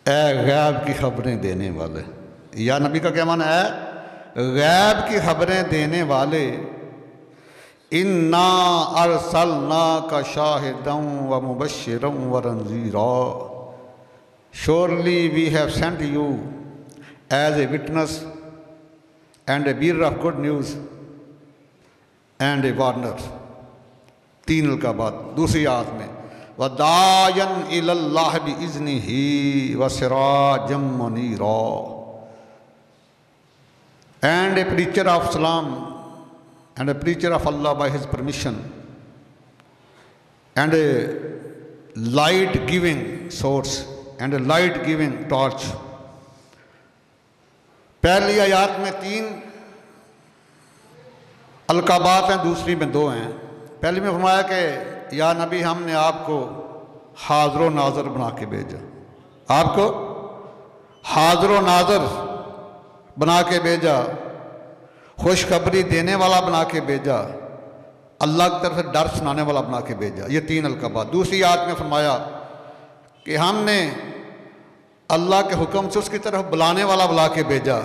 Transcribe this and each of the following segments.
ए गैब की खबरें देने वाले, या नबी का क्या माना है? गैब की खबरें देने वाले। इन्ना अरसलना का शाहिदम व मुबश्शिरम व नज़ीरा, surely we have sent you as a witness and a bearer of good news and a warner. 3 का बाद दूसरी आयत में वदायन इलल्लाह बिइज़्निही व सिराजम मुनीरा, एंड ए प्रीचर ऑफ सलाम and a preacher of Allah by his permission, and a light giving source and a light giving torch। पहली आयत में 3 अलकाबात हैं, दूसरी में 2 हैं। पहली में फरमाया कि या नबी हमने आपको हाज़िर नाज़र बना के भेजा, आपको हाज़िर नाज़र बना के भेजा, खुशखबरी देने वाला बना के भेजा, अल्लाह की तरफ से डर सुनाने वाला बना के भेजा। ये 3 अलकाबात। दूसरी आयत में फरमाया कि हमने अल्लाह के हुक्म से उसकी तरफ बुलाने वाला बुला के भेजा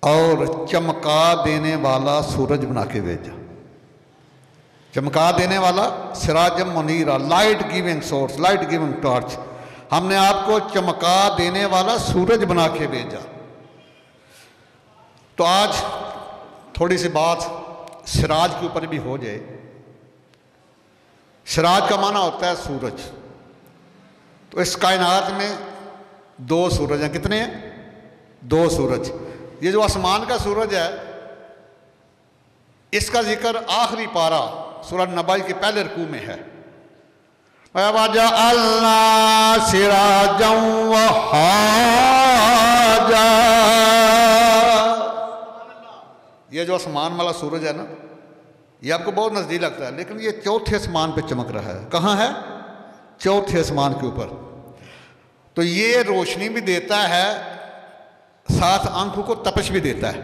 और चमका देने वाला सूरज बना के भेजा। चमका देने वाला सिराजम मुनीरा, light giving source, light giving torch. हमने आपको चमका देने वाला सूरज बना के भेजा। तो आज थोड़ी सी बात सिराज के ऊपर भी हो जाए। सिराज का माना होता है सूरज। तो इस कायनात में 2 सूरज हैं। कितने हैं? 2 सूरज। ये जो आसमान का सूरज है, इसका जिक्र आखिरी पारा सूरह नबा के पहले रुकू में है। अल्लाह सिराजम वहाजा, ये जो आसमान वाला सूरज है ना, ये आपको बहुत नज़दीक लगता है, लेकिन ये 4थे आसमान पे चमक रहा है। कहाँ है? 4थे आसमान के ऊपर। तो ये रोशनी भी देता है, साथ आंखों को तपश भी देता है।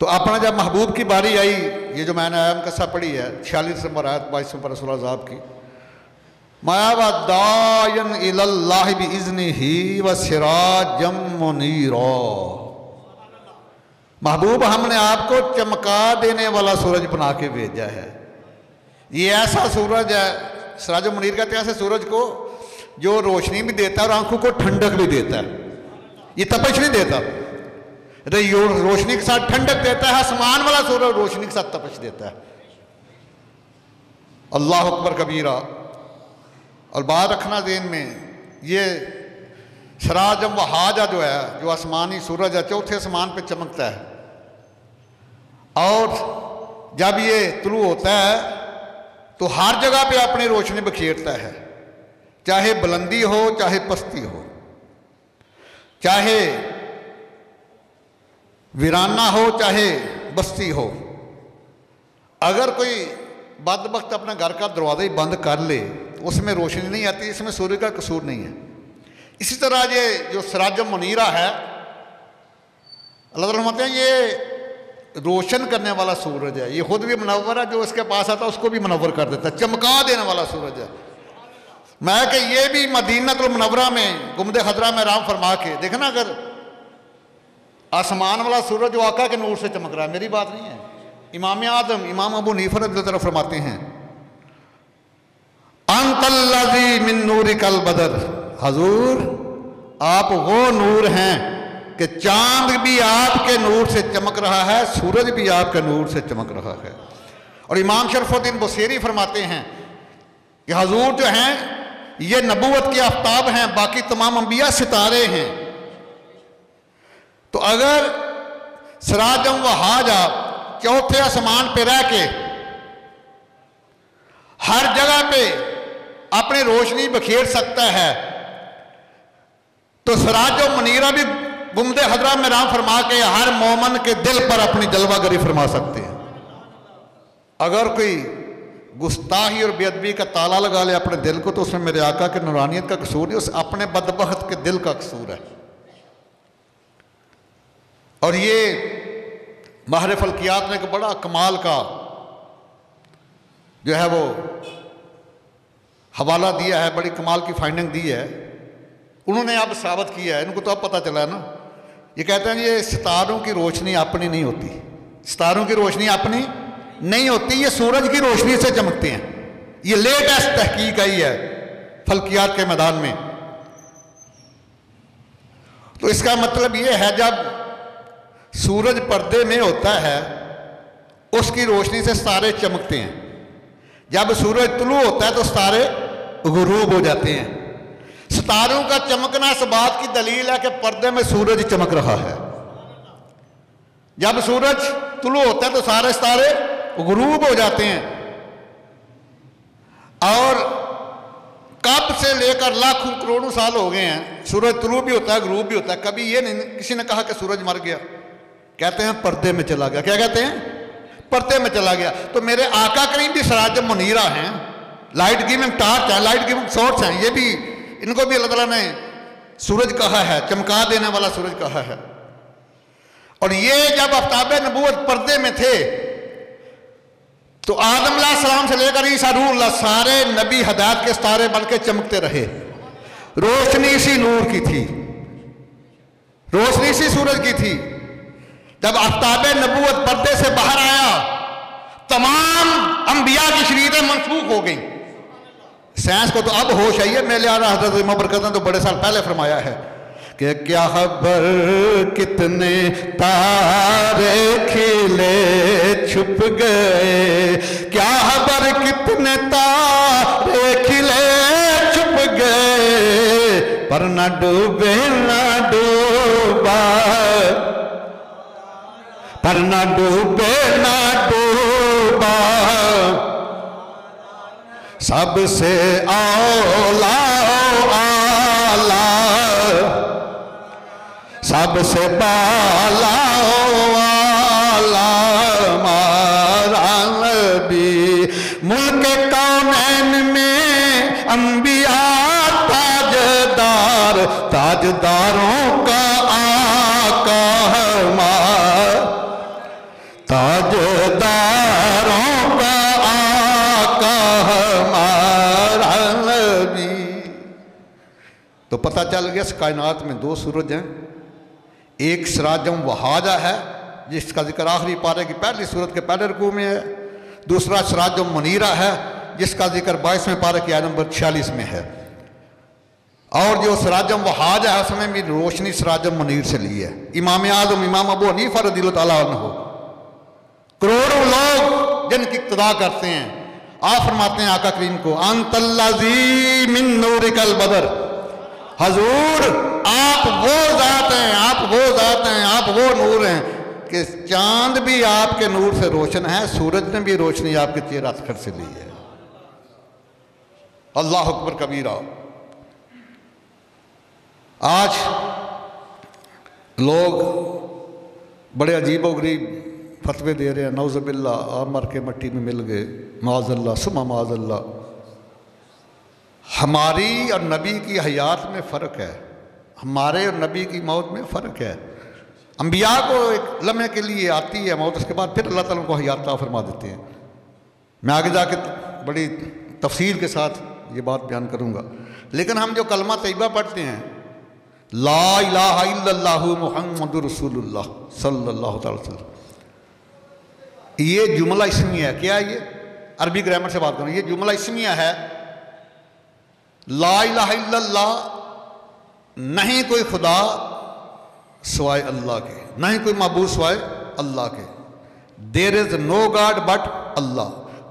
तो अपना जब महबूब की बारी आई, ये जो मैंने आयत कसा पढ़ी है 46 नंबर आयत 22 नंबर सूरह अहज़ाब की, माया वदायन इलल्लाहि बिइज़्निही व सिराजम मुनीरा। महबूब हमने आपको चमका देने वाला सूरज बना के भेजा है। ये ऐसा सूरज है, सिराज मुनीर कहते हैं ऐसे सूरज को जो रोशनी भी देता है और आंखों को ठंडक भी देता है। ये तपश नहीं देता, रोशनी के साथ ठंडक देता है। आसमान वाला सूरज रोशनी के साथ तपश देता है। अल्लाह अकबर कबीरा। और बात रखना ज़हन में, ये सिराजम वहाजा जो है, जो आसमानी सूरज है, 4थे आसमान पे चमकता है। और जब ये तुलू होता है तो हर जगह पे अपनी रोशनी बखेरता है, चाहे बुलंदी हो चाहे पस्ती हो, चाहे वीराना हो चाहे बस्ती हो। अगर कोई बदबख्त अपने घर का दरवाज़ा ही बंद कर ले, उसमें रोशनी नहीं आती, इसमें सूर्य का कसूर नहीं है। इसी तरह ये जो सिराजम मुनीरा है, अल्लाह ताला फरमाते हैं ये रोशन करने वाला सूरज है। ये खुद भी मुनव्वर है, जो इसके पास आता है उसको भी मुनव्वर कर देता है। चमका देने वाला सूरज है। मैं कि ये भी मदीनतुल मुनव्वरा में गुंबद खजरा में राम फरमा के देखना, अगर आसमान वाला सूरज जो आका के नूर से चमक रहा है, मेरी बात नहीं है, इमाम आदम इमाम अबू हनीफा रज़ी तरफ फरमाते हैं अंतल्लज़ी मिन नूरिकल बदर, हजूर आप वो नूर हैं कि चांद भी आपके नूर से चमक रहा है, सूरज भी आपके नूर से चमक रहा है। और इमाम शरफुद्दीन बुसीरी फरमाते हैं कि हजूर जो हैं ये नबूवत के आफ्ताब हैं, बाकी तमाम अंबिया सितारे हैं। तो अगर सिराजम वहाजा 4थे आसमान पे रह के हर जगह पे अपनी रोशनी बखेर सकता है, तो सिराजम मुनीरा भी गुंबद खजरा में राम फरमा के हर मोमन के दिल पर अपनी जलवागरी फरमा सकते हैं। अगर कोई गुस्ताही और बेअदबी का ताला लगा ले अपने दिल को, तो उसमें मेरे आका के नूरानियत का कसूर नहीं, उस अपने बदबख्त के दिल का कसूर है। और ये माहिर फल्कियात ने एक बड़ा कमाल का जो है वो हवाला दिया है, बड़ी कमाल की फाइंडिंग दी है उन्होंने अब साबित किया है, इनको तो अब पता चला है ना। ये कहते हैं ये सितारों की रोशनी अपनी नहीं होती, सितारों की रोशनी अपनी नहीं होती, ये सूरज की रोशनी से चमकते हैं। ये लेटेस्ट तहकीक आई है फल्कियात के मैदान में। तो इसका मतलब ये है जब सूरज पर्दे में होता है उसकी रोशनी से सितारे चमकते हैं, जब सूरज तुलू होता है तो सितारे गुरूब हो जाते हैं। सितारों का चमकना इस बात की दलील है कि पर्दे में सूरज चमक रहा है। जब सूरज तुलू होता है तो सारे सितारे गुरूब हो जाते हैं। और कब से लेकर लाखों करोड़ों साल हो गए हैं, सूरज तुलू भी होता है गुरूब भी होता है। कभी ये नहीं किसी ने कहा कि सूरज मर गया, कहते हैं पर्दे में चला गया। क्या कहते हैं? पर्दे में चला गया। तो मेरे आका करीम भी सराज मुनीरा हैं, लाइट गिविंग टार्च है, लाइट गिविंग सोर्स हैं। ये भी, इनको भी अल्लाह ताला ने सूरज कहा है, चमका देने वाला सूरज कहा है। और ये जब आफ्ताब नबूवत पर्दे में थे तो आदम अलैहिस्सलाम से लेकर ईसा रूहुल्लाह सारे नबी हदायत के सितारे बन के चमकते रहे। रोशनी इसी नूर की थी, रोशनी इसी सूरज की थी। जब आफ्ताब नबूवत पर्दे से बाहर आया तमाम अंबिया की शरीयतें मनसूख हो गई। साइंस को तो अब होश आई है, मेरे आला हज़रत इमाम बरकत ने तो बड़े साल पहले फरमाया है कि क्या खबर कितने तारे खिले छुप गए, क्या खबर कितने तारे खिले छुप गए, पर न डूबे न डूबा, पर न डूबे न डूबा, सबसे औला आला, सबसे बाला वाला हमारा नबी। मुल्क कौनैन में अंबिया ताजदार, ताजदारों का आका हमारा, ताजदारों का आका हमारा नबी। तो पता चल गया इस कायनात में दो सूरज हैं, एक सिराजम वहाजा है जिसका जिक्र आखिरी पारे की पहली सूरत के पहले रुकू में है, दूसरा सिराजम मुनीरा है जिसका जिक्र 22वें पारे की आयत नंबर 46 में है। और जो सिराजम वहाजा है उसमें भी रोशनी सिराजम मुनीर से ली है। इमाम आज़म इमाम अबू हनीफा रज़ियल्लाहु ताला अन्हु करोड़ों लोग जिनकी इक्तदा करते हैं, आप फरमाते हैं आका करीम को, अंतल्लज़ी मिन नूरिकल बदर, हजूर आप वो जात हैं, आप वो जात हैं, आप वो नूर हैं कि चांद भी आपके नूर से रोशन है, सूरज ने भी रोशनी आपके चेहरा अखर से ली है। अल्लाह अकबर कबीरा। आज लोग बड़े अजीबोगरीब फतवे दे रहे हैं, नौज़बिल्ला आप मर के मट्टी में मिल गए, माज़ल्ला सुमा माज़ल्ला। हमारी और नबी की हयात में फ़र्क है, हमारे और नबी की मौत में फ़र्क है। अंबिया को एक लम्हे के लिए आती है मौत, उसके बाद फिर अल्लाह ताला उनको हयात अता फरमा देते हैं। मैं आगे जाके बड़ी तफसील के साथ ये बात बयान करूँगा। लेकिन हम जो कलमा तैयबा पढ़ते हैं, ला इलाहा इल्लल्लाहु मुहम्मदुर रसूलुल्लाह सल्लल्लाहु अलैहि वसल्लम, ये जुमला इस्मिया है। क्या है ये? अरबी ग्रामर से बात करूँ, ये जुमला इस्मिया है। ला इलाहा इल्लल्लाह, नहीं कोई खुदा सिवाय अल्लाह के, नहीं कोई माबूद सिवाय अल्लाह के। There is no God but Allah.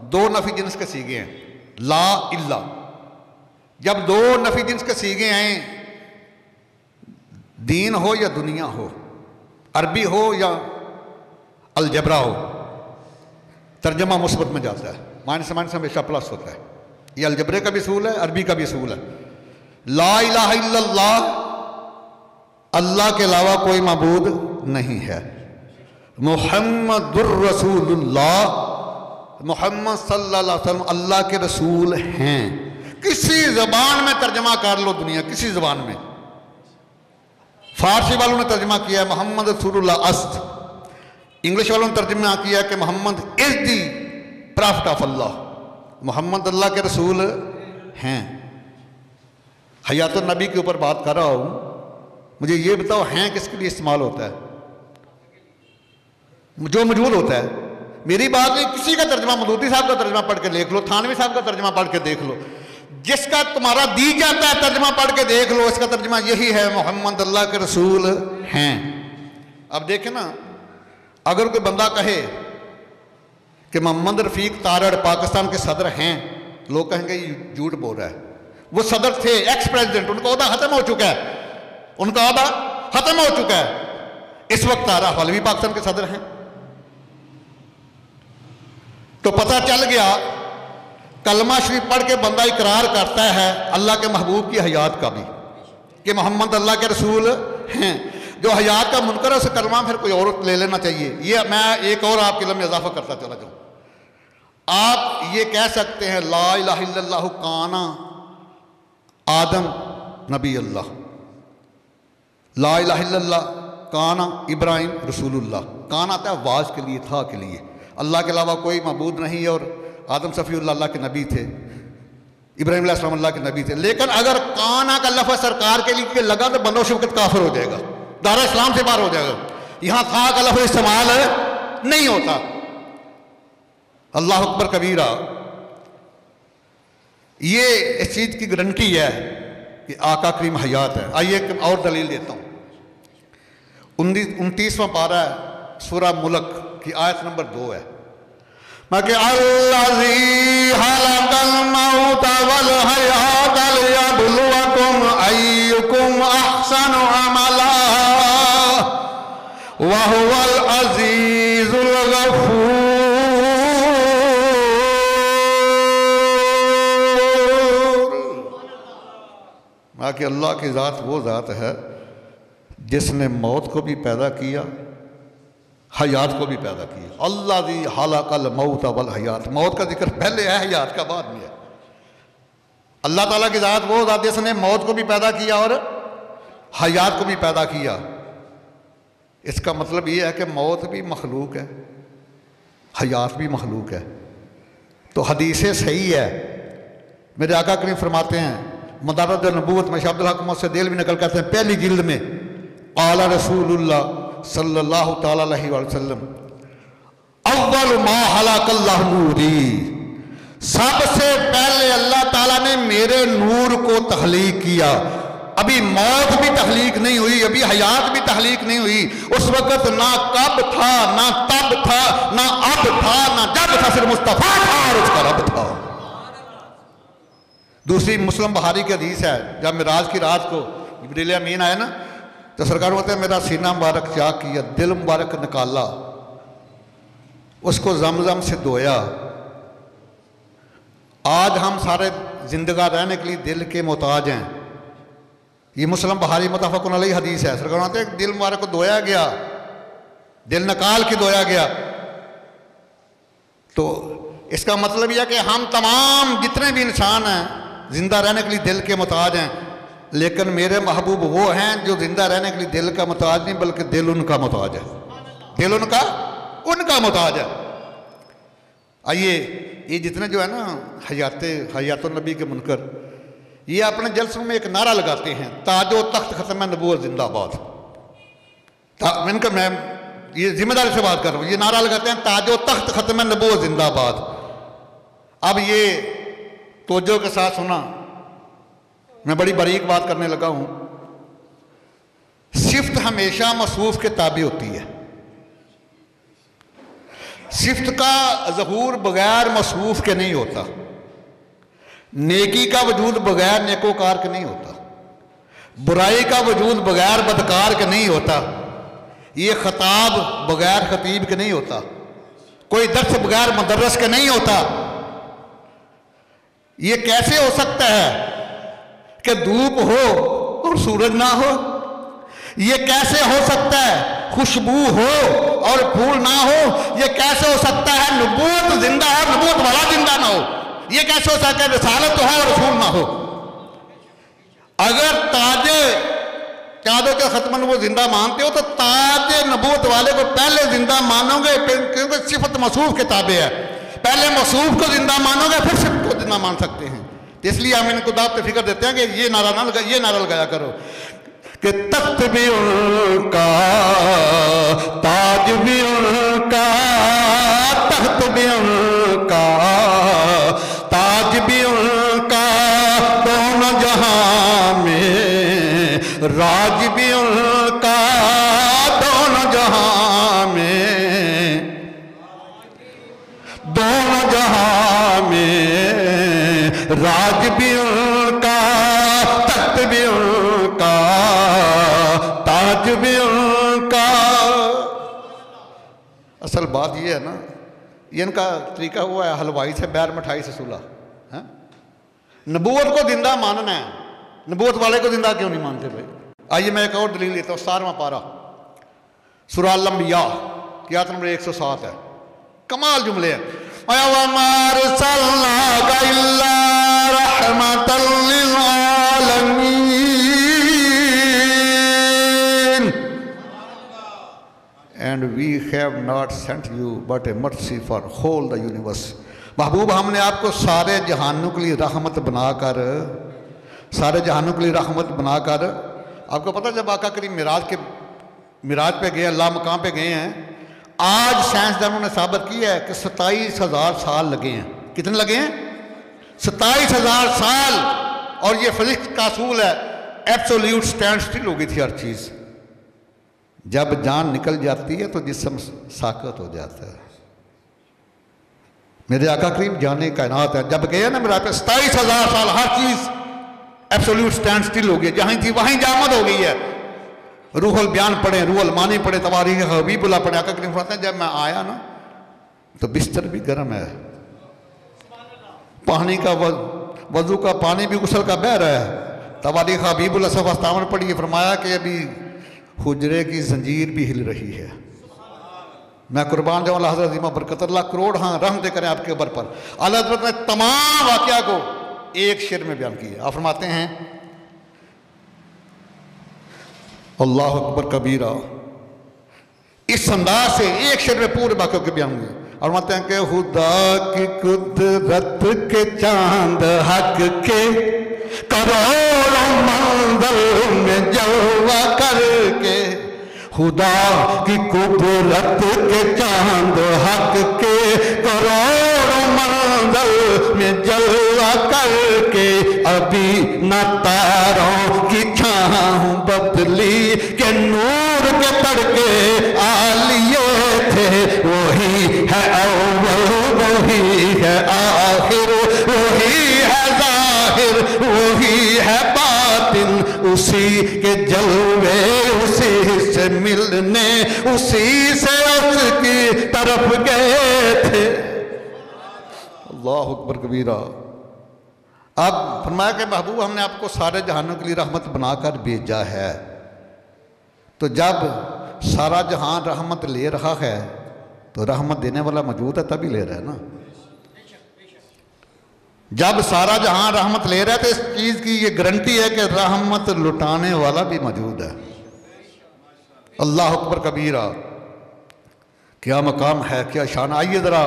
दो नफी जिन्स के सीगे हैं, ला इल्ला। जब दो नफी जिन्स के सीगे हैं, दीन हो या दुनिया हो, अरबी हो या अलजबरा हो, तर्जमा मुस्बत में जाता है, माइनस माइनस हमेशा प्लस होता है। ये अलजबरे का भी असूल है, अरबी का भी असूल है। ला इलाहा इल्लल्लाह, अल्लाह के अलावा कोई माबूद नहीं है। मुहम्मदुर रसूलुल्लाह, मुहम्मद सल्लल्लाहु अलैहि वसल्लम अल्लाह के रसूल हैं। किसी जबान में तर्जमा कर लो दुनिया, किसी जबान में। फारसी वालों ने तर्जमा किया है मोहम्मद रसूलुल्लाह अस्त, इंग्लिश वालों ने तर्जमा किया है कि Mohammad is the prophet of अल्लाह, मोहम्मद अल्लाह के रसूल हैं। हयात नबी के ऊपर बात कर रहा हूँ, मुझे ये बताओ हैं किसके लिए इस्तेमाल होता है? जो मौजूद होता है। मेरी बात नहीं, किसी का तर्जमा, मदूदी साहब का तर्जमा पढ़ के देख लो, थानवी साहब का तर्जमा पढ़ के देख लो, जिसका तुम्हारा दी जाता है तर्जमा पढ़ के देख लो, इसका तर्जमा यही है, मोहम्मद अल्लाह के रसूल हैं। अब देखें ना, अगर कोई बंदा कहे कि मोहम्मद रफीक तारड़ पाकिस्तान के सदर हैं, लोग कहेंगे ये झूठ बोल रहा है। वो सदर थे, एक्स प्रेसिडेंट, उनका ओहदा खत्म हो चुका है, उनका ओहदा खत्म हो चुका है। इस वक्त तारा हलवी पाकिस्तान के सदर हैं। तो पता चल गया, कलमा शरीफ पढ़ के बंदा इकरार करता है अल्लाह के महबूब की हयात का भी, कि मोहम्मद अल्लाह के रसूल हैं। जो हयात का मुनकर है उसे कलमा फिर कोई और ले लेना चाहिए। ये मैं एक और आपके इल्म में इजाफा करता चला जाऊँ। आप ये कह सकते हैं ला इलाहा इल्लल्लाहु काना आदम नबी अल्लाह, ला इलाहा इल्लल्लाह काना इब्राहिम रसूलुल्लाह। कान आता है वाज के लिए, था के लिए। अल्लाह के अलावा कोई मबूद नहीं है, और आदम सफ़ीउल्लाह अल्लाह के नबी थे, इब्राहिम अलैहिस्सलाम अल्लाह के नबी थे। लेकिन अगर काना का लफ्ज़ सरकार के लिए लगा तो बंदो शौकत काफिर हो जाएगा, दारा इस्लाम से बाहर हो जाएगा। यहाँ था का लफ्ज़ इस्तेमाल नहीं होता। अल्लाह अकबर कबीरा, ये इस चीज़ की गारंटी है कि आका करीम हयात है। आइए एक और दलील देता हूँ। 29वां पारा है सूरा मुल्क की आयत नंबर 2 है। मैं कि अल्लाज़ी खलक़ल मौत वल हयात लियब्लुवकुम अय्युकुम अहसनु अमला व हुवल अज़ीज़ुल गफ़ूर। मैं कि अल्लाह की ज़ात वो ज़ात है जिसने मौत को भी पैदा किया, हयात को भी पैदा किया। अल्लाज़ी खलक़ल मौत वल हयात, मौत का जिक्र पहले है, हयात का बाद में है। अल्लाह ताला की ज़ात वो ज़ात जिसने मौत को भी पैदा किया और हयात को भी पैदा किया। इसका मतलब ये है कि मौत भी मखलूक है, हयात भी मखलूक है। तो हदीस सही है। मेरे आका करीम फरमाते हैं, मदारत नबूवत में शाह अब्दुल हक मुहम्मद से देल भी नकल करते हैं, पहली जिल्द में आला रसूलुल्लाह सल्लल्लाहु ताला अलैहि वसल्लम अव्वल मा खलक़ल्लाहु नूरी, सबसे पहले अल्लाह ताला ने मेरे नूर को तख्लीक किया। अभी मौत भी तख्लीक नहीं हुई, अभी हयात भी तख्लीक नहीं हुई। उस वक्त ना कब था, ना तब था, ना अब था, ना जब था, सिर्फ मुस्तफा था और उसका रब था। दूसरी मुस्लिम बुखारी की हदीस है, जब मिराज की रात को जिब्रील अमीन आया ना, तो सरकार होते हैं मेरा सीना मुबारक चाक किया, दिल मुबारक निकाला, उसको जमजम से धोया। आज हम सारे जिंदगा रहने के लिए दिल के मोहताज हैं। ये मुस्लिम बुखारी मुत्तफ़क़ुन अलैहि हदीस है। सरकार होते हैं दिल मुबारक को धोया गया, दिल निकाल के धोया गया। तो इसका मतलब यह है कि हम तमाम जितने भी इंसान हैं जिंदा रहने के लिए दिल के मोहताज हैं, लेकिन मेरे महबूब वो हैं जो जिंदा रहने के लिए दिल का मोहताज नहीं, बल्कि दिल उनका मोहताज है, दिल उनका मोहताज है। आइए, ये जितने जो है ना हयात नबी के मुनकर, ये अपने जलसों में एक नारा लगाते हैं, ताजो तख्त खत्म नबूवत जिंदाबाद। इनका मैं ये जिम्मेदारी से बात कर रहा हूँ, ये नारा लगाते हैं ताजो तख्त खत्म नबूवत जिंदाबाद। अब ये तवज्जो के साथ सुना, मैं बड़ी बारीक बात करने लगा हूं। सिफ्त हमेशा मसरूफ के ताबे होती है। सिफ्त का ज़हूर बगैर मसरूफ के नहीं होता। नेकी का वजूद बगैर नेकोकार के नहीं होता। बुराई का वजूद बगैर बदकार के नहीं होता। ये खताब बगैर खतीब के नहीं होता। कोई दर्स बगैर मदरस के नहीं होता। ये कैसे हो सकता है कि धूप हो और सूरज ना हो? ये कैसे हो सकता है खुशबू हो और फूल ना हो? ये कैसे हो सकता है नबूवत जिंदा है, नबूवत वाला जिंदा ना हो? ये कैसे हो सकता है रिसालत हो और रसूल ना हो? अगर ताजे चादों के खत्म वो जिंदा मानते हो तो ताजे नबूवत वाले को पहले जिंदा मानोगे, क्योंकि सिफत मसूफ के ताबे है। पहले मसूफ को जिंदा मानोगे, फिर सिफत को जिंदा मान सकते हैं। इसलिए हम इनको दावत फिक्र देते हैं कि ये नारा ना लगा, ये नारा लगाया करो कि तख्त भी उनका, ताज भी उनका, तख्त भी उनका, ताज भी उनका, दोनों जहां में राज भी उनका, दोनों जहां में, दोनों जहां में राज भी उनका, तख्त भी उनका, ताज भी उनका। असल बात ये है ना, ये इनका तरीका हुआ है हलवाई से बैर मिठाई से सुला है। नबूवत को जिंदा मानना है, नबूवत वाले को जिंदा क्यों नहीं मानते भाई? आइए मैं एक और दलील लेता हूँ। 17वां पारा सूरह अल-अंबिया की आयत नंबर 107 है। कमाल जुमले हैं। And we have not sent you but a mercy for whole the universe. महबूब हमने आपको सारे जहानों के लिए रहमत बनाकर, सारे जहानों के लिए रहमत बनाकर, आपको पता जब आका करीम मिराज पे गए, अल्लाह मकाम पे गए हैं, आज साइंसदानों ने साबित किया है कि 27,000 साल लगे हैं। कितने लगे हैं? 27,000 साल। और ये फिजिक्स का असूल है, एब्सोल्यूट स्टैंड स्टिल हो गई थी हर चीज़। जब जान निकल जाती है तो जिस्म साकत हो जाता है। मेरे आका करीम जाने कायनात है, जब गए ना मेरा पे 27,000 साल हर चीज़ एब्सोल्यूट स्टैंड स्टिल हो गई। जहाँ थी वहीं जामद हो गई है। रूहुल बयान पढ़े, रूहुल मानी पढ़े, तवारीख हबीबुल्लाह पढ़े। आका करीम फरमाते हैं जब मैं आया ना तो बिस्तर भी गर्म है, पानी का वजू का पानी भी गुसल का बह रहा है। तवारीख हबीबुल्लाह सफ़ा 57 पढ़ी, फरमाया कि अभी हुजरे की जंजीर भी हिल रही है। मैं कुर्बान जाऊँ हज़रत इमाम बरकत अल्लाह करोड़ हाँ रहमत करें आपके ऊपर पर। आला हज़रत ने तमाम वाक़या को एक शेर में बयान किया। आप फरमाते हैं अल्लाह अकबर कबीरा, इस अंदाज से एक शेर में पूरे वाक़े के बयान हुए। और फरमाते हैं कि खुदा की कुदरत के चांद हक के करोड़ों मंजिल में जलवा करके, खुदा की कुदरत के चांद हक के करोड़ों मंजिल में जलवा करके, अभी न तारों की छाँव बदली के नूर के तड़के आलिए थे। वही है अव्वल, वही है आखिर, वही है जाहिर, वही है बातिन, उसी के जलवे उसी से मिलने, उसी से उसकी तरफ गए थे। अल्लाह अकबर कबीरा। अब फरमाया कि महबूब हमने आपको सारे जहानों के लिए रहमत बनाकर भेजा है। तो जब सारा जहान रहमत ले रहा है तो रहमत देने वाला मौजूद है तभी ले रहा है ना। जब सारा जहां रहमत ले रहा है तो इस चीज़ की ये गारंटी है कि रहमत लुटाने वाला भी मौजूद है। अल्लाह अकबर कबीरा। क्या मकाम है, क्या शान। आइए ज़रा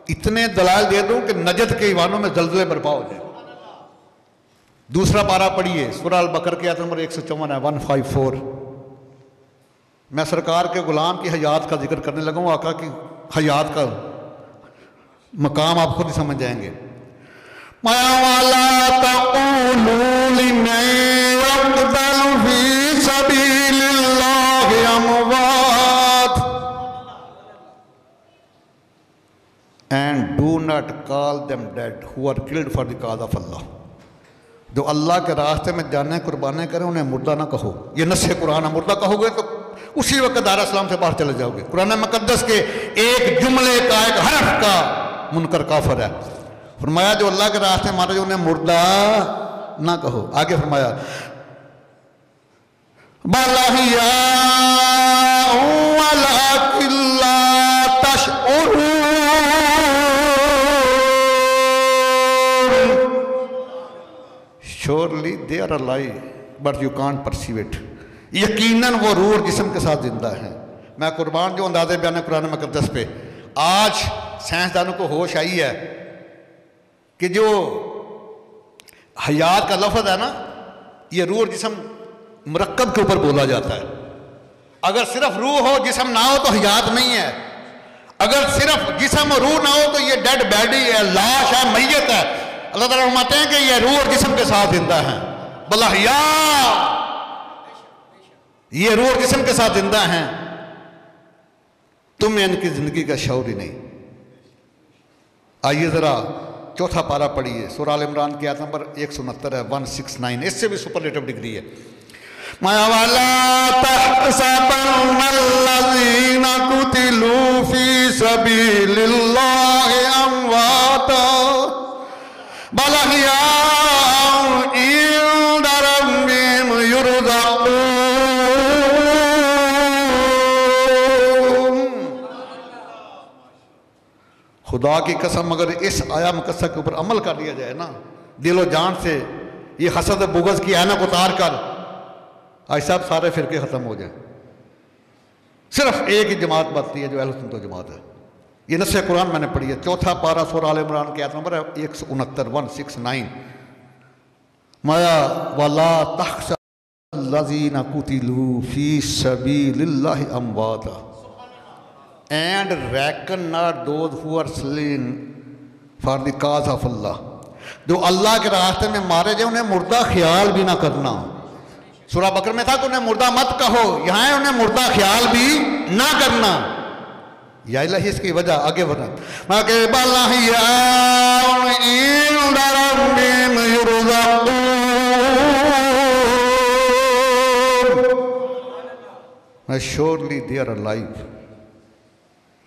इतने दलाल दे दूं कि नजद के ईवानों में जल्जले बर्पा हो जाए। दूसरा पारा पढ़िए, सूरह अल बकर की आयत नंबर 154 है, 154। मैं सरकार के गुलाम की हयात का जिक्र करने लगा हूँ। आका की हयात का मकाम आप खुद ही समझ जाएंगे। And do not call them dead who are killed for the cause of Allah. जो अल्लाह के रास्ते में जाने कुर्बानी करें उन्हें मुर्दा ना कहो। ये नस्से कुरान है, मुर्दा कहोगे तो उसी वक्त दारा इस्लाम से बाहर चले जाओगे। कुरान मुकद्दस के एक जुमले का, एक हरफ का मुनकर काफिर है। फरमाया जो अल्लाह के रास्ते मारे जो उन्हें मुर्दा ना कहो। आगे फरमाया बलहिया surely they are alive but you can't perceive it. यकीनन वो रूह जिस्म के साथ जिंदा है। मैं कुर्बान जो अंदाज़े बयान कुरान मुकद्दस पे आज साइंसदानों को होश आई है कि जो हयात का लफ्ज़ है ना, ये रूह और जिस्म मुरक्कब के ऊपर बोला जाता है। अगर सिर्फ रूह हो जिस्म ना हो तो हयात नहीं है। अगर सिर्फ जिस्म और रूह ना हो तो ये डेड बॉडी है, लाश है, मैयत है। अल्लाह ताला फरमाते हैं कि ये रूह और जिस्म के साथ जिंदा है। बला हया, ये रूह और जिस्म के साथ जिंदा हैं, तुम्हें इनकी जिंदगी का शऊर ही नहीं। आइए जरा चौथा पारा पढ़िए, सूरह आल इमरान की आयत नंबर 169 है, 169। इससे भी सुपरलेटिव डिग्री है। मावाला तहसबन्नल्लज़ीना कुतिलू फी सबीलिल्लाहि अमवाता बल अहयाउ इंद रब्बिहिम युरज़क़ून। खुदा की कसम, अगर इस आया मुकस्सा के ऊपर अमल कर लिया जाए ना, दिलो जान से, ये हसद बुग़्ज़ की ऐनक उतार कर, आज सब सारे फिरके ख़त्म हो जाए। सिर्फ एक ही जमात बनती है जो अहले सुन्नत जमात है। ये नस्से कुरान मैंने पढ़ी है, चौथा पारा सूरह आल इमरान की आयत नंबर है 169, 169। माया वला तहसबन्नल्लज़ीना कुतिलू फी सबीलिल्लाहि अमवाता and reckon not those who are slain for the cause of Allah। जो अल्लाह के रास्ते में मारे जाए उन्हें मुर्दा ख्याल भी ना करना। सूरह बकर में था कि उन्हें मुर्दा मत कहो, यहाँ उन्हें मुर्दा ख्याल भी ना करना। या इलाही, इसकी वजह आगे बढ़ना। Surely they are alive,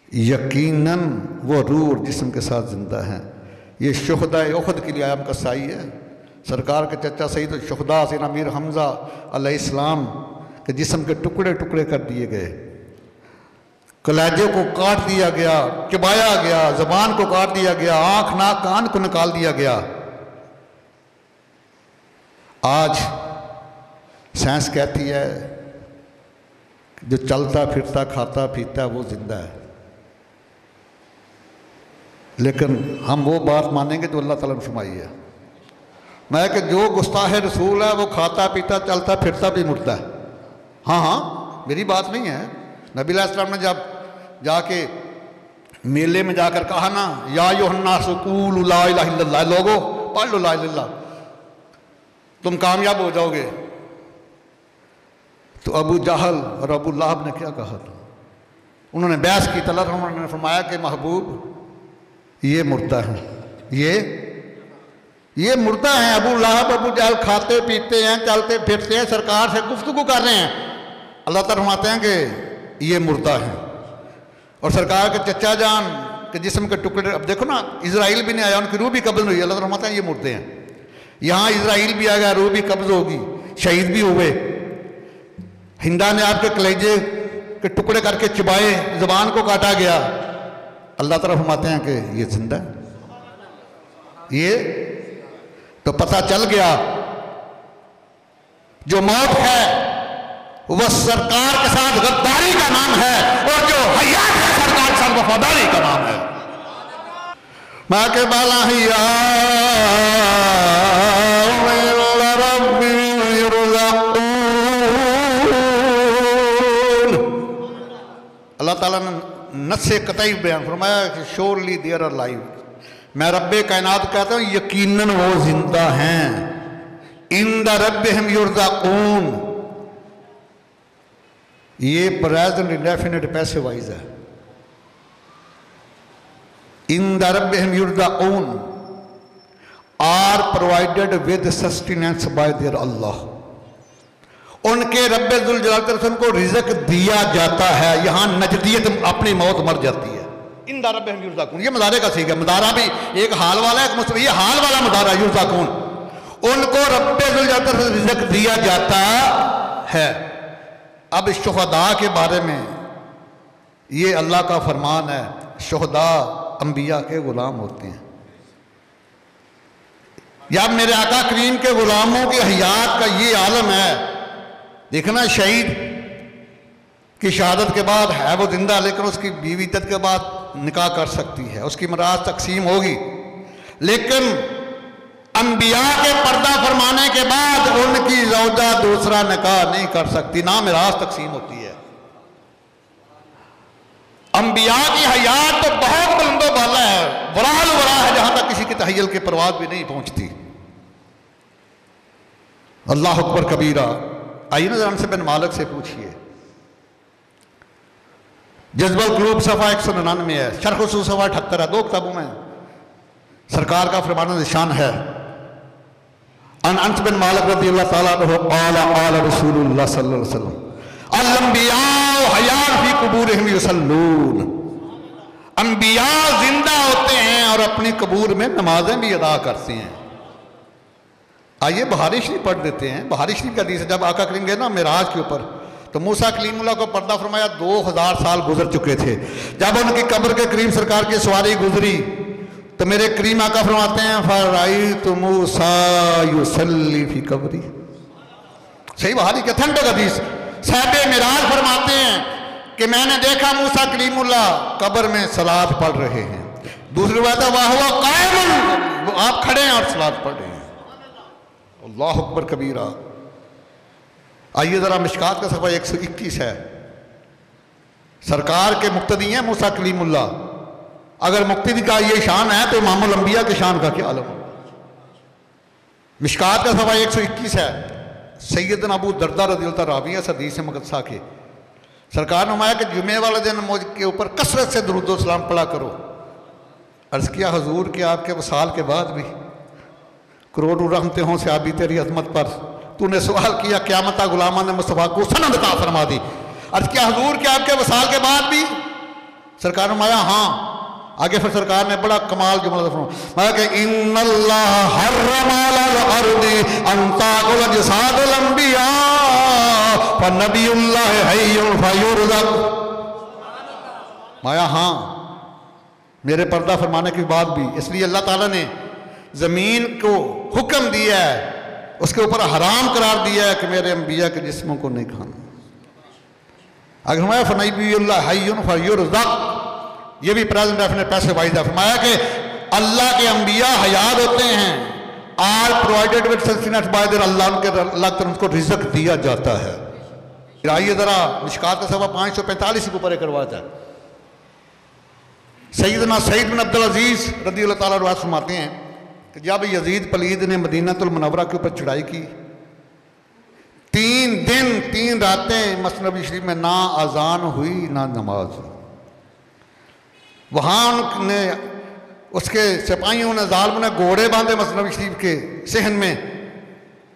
यकीनन वो रूह और जिस्म के साथ जिंदा हैं। ये शुहदा उहद के लिए आयम का साई है। सरकार के चचा सईद शुहदा से अमीर हमजा अलैहिस्सलाम के जिस्म के टुकड़े टुकड़े कर दिए गए, कलेजे को काट दिया गया, चबाया गया, जबान को काट दिया गया, आँख नाक कान को निकाल दिया गया। आज साइंस कहती है जो चलता फिरता खाता पीता वो जिंदा है, लेकिन हम वो बात मानेंगे जो अल्लाह ताला ने फरमाई है। मैं कि जो गुस्ताह रसूल है वो खाता पीता चलता फिरता भी मुर्दा है। हाँ हाँ, मेरी बात नहीं है। नबी अलैहिस्सलाम ने जब जाके मेले में जाकर कहा ना, या अय्युहन्नास क़ूलू ला इलाहा इल्लल्लाह, लोगों पढ़ लो ला इलाहा इल्लल्लाह, तुम कामयाब हो जाओगे। तो अबू जहल और अबू लहब ने क्या कहा था? उन्होंने बहस की। तला उन्होंने फरमाया कि महबूब ये मुर्दा है, ये मुर्दा है। अबू लहब अबू जहल खाते पीते हैं, चलते फिरते हैं, सरकार से गुफ्तगू कर रहे हैं। अल्लाह ताला फरमाते हैं कि ये मुर्दा है। और सरकार के चचा जान के जिस्म के टुकड़े, अब देखो ना, इजराइल भी नहीं आया, उनकी रूह भी कब्ज़ हुई। अल्लाह ताला फरमाते हैं ये मुर्दे हैं। यहाँ इजराइल भी आ गया, रूह भी कब्ज़ होगी, शहीद भी हुए। हिंदा ने आपके कलेजे के टुकड़े करके चबाए, ज़बान को काटा गया। अल्लाह ताला फरमाते हैं कि ये जिंदा है। ये तो पता चल गया जो मौत है वह सरकार के साथ गद्दारी का नाम है, और जो हयात है सरकार के साथ वफादारी का नाम है। माँ के बाला हिया अल्लाह ताला ने नस्से कतई बयान फरमाया कि श्योरली देयर आर लाइव। मैं रब्बे कायनात कहता हूँ यकीनन वो जिंदा हैं। इंद रब्बिहिम युरज़क़ून, ये प्रेजेंट इंडेफिनिट पैसिव वाइज है। इंद रब्बिहिम युरज़क़ून are provided with sustenance by their Allah, उनके रब्बे जुल जलाल तरफ से उनको रिज़्क़ दिया जाता है। यहाँ नजदियत अपनी मौत मर जाती है। इंदा रब्बिहिम युरज़क़ून, ये मुदारे का सीगा। मुदारा भी एक हाल वाला है, एक मुस्तक़बिल, ये हाल वाला मुदारा युरज़क़ून। उनको रब्बे जुल जलाल तरफ से रिज़्क़ दिया जाता है। अब शुहदा के बारे में ये अल्लाह का फरमान है, शुहदा अंबिया के गुलाम होते हैं। या मेरे आका करीम के गुलामों की हयात का ये आलम है। देखना, शहीद की शहादत के बाद है वो जिंदा, लेकिन उसकी बीवी इद्दत के बाद निकाह कर सकती है, उसकी मिरास तकसीम होगी। लेकिन अंबिया के पर्दा फरमाने के बाद उनकी ज़ौजा दूसरा निकाह नहीं कर सकती, ना मिरास तकसीम होती है। अंबिया की हयात तो बहुत बुलंदो वाला है, वराल वरा है, जहां तक किसी की तहय्युल की परवाज भी नहीं पहुंचती। अल्लाह अकबर कबीरा। आइए ना अनस बिन मालिक से पूछिए। जज्बुल कुलूब सफ़ा 199 है, शरह उसूल सफ़ा 78 है, 2 किताबों में सरकार का फरमान निशान है। अनस बिन मालिक रज़ियल्लाहु ताला अन्हु क़ाला क़ाला रसूलुल्लाह सल्लल्लाहु अलैहि वसल्लम अल-अंबिया हयान फी कुबूरिहिम युसल्लून। अंबिया जिंदा होते हैं और अपनी कबूर में नमाजें भी अदा करते हैं। आइए बुखारी शरीफ पढ़ देते हैं। बुखारी शरीफ का हदीस है, जब आका करीम गए ना मिराज के ऊपर, तो मूसा कलीमुल्लाह को पर्दा फरमाया, 2000 साल गुजर चुके थे। जब उनकी कब्र के करीम सरकार की सवारी गुजरी तो मेरे करीम आका फरमाते हैं फराइतु मूसा युसल्ली फी कब्री। सही बुखारी के ठंडक हदीस। साहिब मिराज फरमाते हैं कि मैंने देखा मूसा कलीमुल्लाह कब्र में सलात पढ़ रहे हैं। दूसरी बात है वाह हुआ कायमुन, आप खड़े हैं और सलात पढ़ रहे हैं। अल्लाह अकबर कबीरा। आइए जरा मिशकात का सफ़ा 121 है। सरकार के मुक्तदी हैं मूसा कलीमुल्लाह। अगर मुक्तदी का ये शान है तो इमामुल अंबिया के शान का क्या आलम। मिशकात का सफ़ा 121 है। सैयदना अबू दरदा रज़ियल्लाहु अन्हु रावी है हदीस मुक़द्दसा के। सरकार ने फरमाया कि जुमे वाले दिन मुझ के ऊपर कसरत से दुरूद व सलाम पढ़ा करो। अर्ज़ किया हुजूर कि आपके वसाल के बाद भी करोड़ों रहमतें हों से आबी तेरी अजमत पर। तूने सवाल किया क़यामत गुलामा ने मुस्तफ़ा को सनद अता फरमा दी। अर्ज़ किया हुजूर कि आपके वसाल के बाद भी। सरकार ने फरमाया हाँ। आगे फिर सरकार ने बड़ा कमाल जुमला फरमाया कि इन्नल्लाह हर्रम अलल अर्दी अन ताकुल जसादुल अंबिया फनबियुल्लाह हय्युन फयुरज़क़। माया हाँ, मेरे पर्दा फरमाने के बाद भी इसलिए अल्लाह ताला ने ज़मीन को हुक्म दिया है, उसके ऊपर हराम करार दिया है कि मेरे अंबिया के जिस्मों को नहीं खाना। अगर हमारा फनबियुल्लाह हय्युन फयुरज़क़, ये भी प्रेजेंट अपने पैसे वाइदा फरमाया कि अल्लाह के अंबिया हयात होते हैं। All provided with sustenance by their Allah, उनके अल्लाह की तरफ उनको रिज़्क़ दिया जाता है। आइए जरा मिशकात का सफ़ा 545 के ऊपर एक रवायत है। सैयदना सईद बिन अब्दुल अजीज़ रज़ियल्लाहु ताला अन्हु फरमाते हैं कि जब यजीद पलीद ने मदीनातुल मुनव्वरा के ऊपर चढ़ाई की, 3 दिन 3 रातें मसनद शरीफ में ना अजान हुई ना नमाज। वहाँ उनने उसके सिपाहियों ने जालिमों ने घोड़े बांधे मसनद शरीफ के सहन में,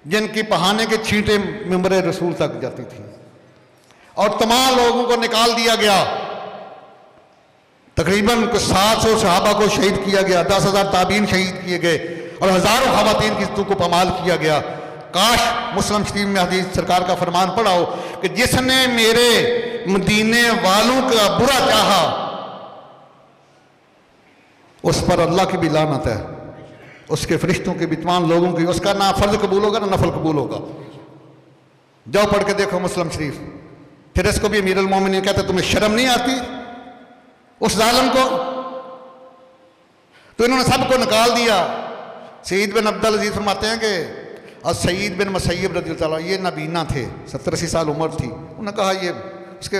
जिनकी पहाने के छींटे मिंबर रसूल तक जाती थी, और तमाम लोगों को निकाल दिया गया। तकरीबन कुछ 700 सहाबा को शहीद किया गया, 10,000 ताबीन शहीद किए गए और हज़ारों खवातीन की इज़्ज़त को पमाल किया गया। काश मुस्लिम शरीफ में हदीस सरकार का फरमान पड़ा हो कि जिसने मेरे मदीने वालों का बुरा चाहा उस पर अल्लाह की भी लानत है, उसके फरिश्तों के भी, तमाम लोगों की। उसका ना फ़र्ज कबूल होगा ना नफल कबूल होगा। जाओ पढ़ के देखो मुस्लिम शरीफ। फिर इसको भी अमीरुल मोमिनीन कहते तुम्हें शर्म नहीं आती उस जालिम को। तो इन्होंने सबको निकाल दिया। सईद बिन अब्दुल अजीज़ फरमाते हैं कि सईद बिन मुसय्यब रज़ियल्लाहु अन्हु, ये नबीना थे, 70-80 साल उम्र थी। उन्होंने कहा, ये उसके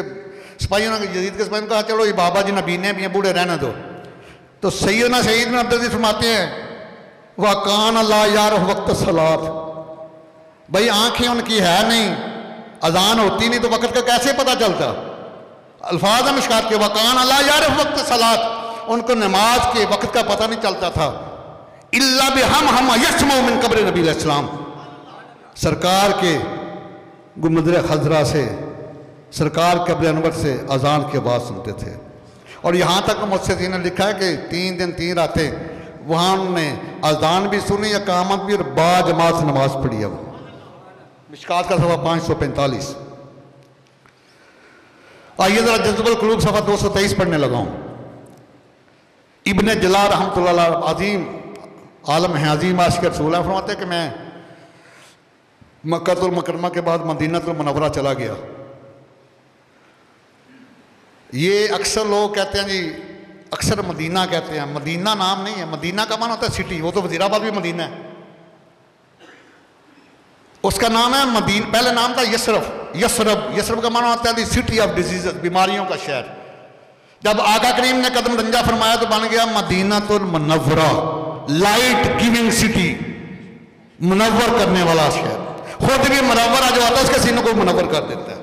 सिपाहियों ने, यजीद के सिपाहियों ने कहा चलो ये बाबा जी नबीने भी हैं, बूढ़े रहने दो। तो सैयदना सईद बिन अब्दुल अजीज़ फरमाते हैं वकान ला यार वक्त सलात, भाई आंखें उनकी है नहीं, अजान होती नहीं तो वक्त का कैसे पता चलता। अल्फाज मिशकात के वकान ला यार वक्त सलात, उनको नमाज के वक्त का पता नहीं चलता था। इल्ला बिहम यस्मउ मिन कब्र नबी अलैहिस्सलाम, सरकार के गुमदरे खजरा से, सरकार कब्र अनवर से अजान की आवाज़ सुनते थे। और यहाँ तक मुझसे ने लिखा है कि 3 दिन 3 रातें वहाँ उन्होंने अजान भी सुनी, इकामत भी, और बाजमात नमाज पढ़ी है। मिशकात का सफ़ा 545। आइए ज़रा जज्बुल कुलूब सफ़ा 223 पढ़ने लगाऊँ। इब्न जला रहमतुल्लाह अलैह अजीम आलम है, अजीम आशिक़ रसूल है, फरमाते हैं कि मैं मक्कातुल मुकर्रमा के बाद मदीनातुल मुनव्वरा चला गया। ये अक्सर लोग कहते हैं जी, अक्सर मदीना कहते हैं, मदीना नाम नहीं है। मदीना का माना होता है सिटी, वो तो वज़ीराबाद भी मदीना है। उसका नाम है मदीना, पहले नाम था यसरफ। यसरफ, यसरफ का माना होता है सिटी ऑफ डिजीज, बीमारियों का शहर। जब आका करीम ने कदम रंजा फरमाया तो बन गया Madinatul Munawwara, light giving city, मुनव्वर करने वाला शहर। खुद भी मुनव्वरा जो आता है उसके सीनों को मुनव्वर कर देता है।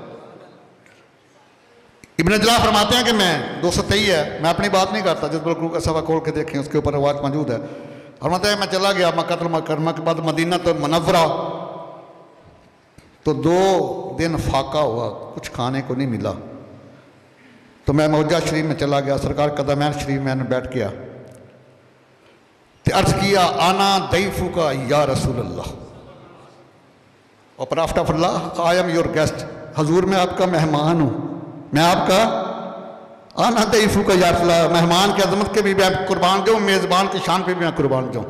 इब्न जला फरमाते हैं कि मैं 223 है, मैं अपनी बात नहीं करता, जिस बिल्कुल का सवा खोल के देखें उसके ऊपर आवाज मौजूद है। फरमाते हैं मैं चला गया मक्का मुकर्रमा के बाद मदीनातुल मुनव्वरा, तो 2 दिन फाका हुआ, कुछ खाने को नहीं मिला। तो मैं मौजा शरीफ में चला गया, सरकार कदमैन शरीफ मैंने बैठ गया, तो अर्ज किया आना दैफू का या रसूल अल्लाह, और profit of Allah I am your guest, हजूर मैं आपका मेहमान हूँ, मैं आपका आना दैफू का या रसूल अल्लाह, मेहमान की अजमत के भी मैं कुर्बान जाऊँ, मेज़बान की शान पे भी मैं कुर्बान जाऊँ।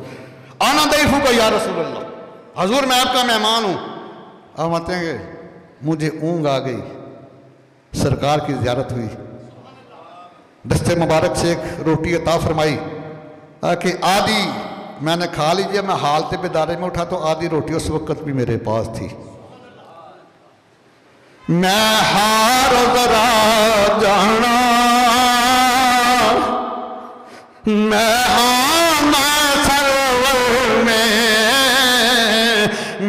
आना दैफू का या रसूल अल्लाह, हजूर मैं आपका मेहमान हूँ। अब आते हैं कि मुझे ऊँग आ गई, सरकार की ज़ियारत हुई, दस्ते मुबारक से एक रोटी अता फरमाई कि आधी मैंने खा लीजिए, मैं हालत बेदारे में उठा तो आधी रोटी उस वक्त भी मेरे पास थी। मैं हार जरा जाना, मैं मैं सरवर में,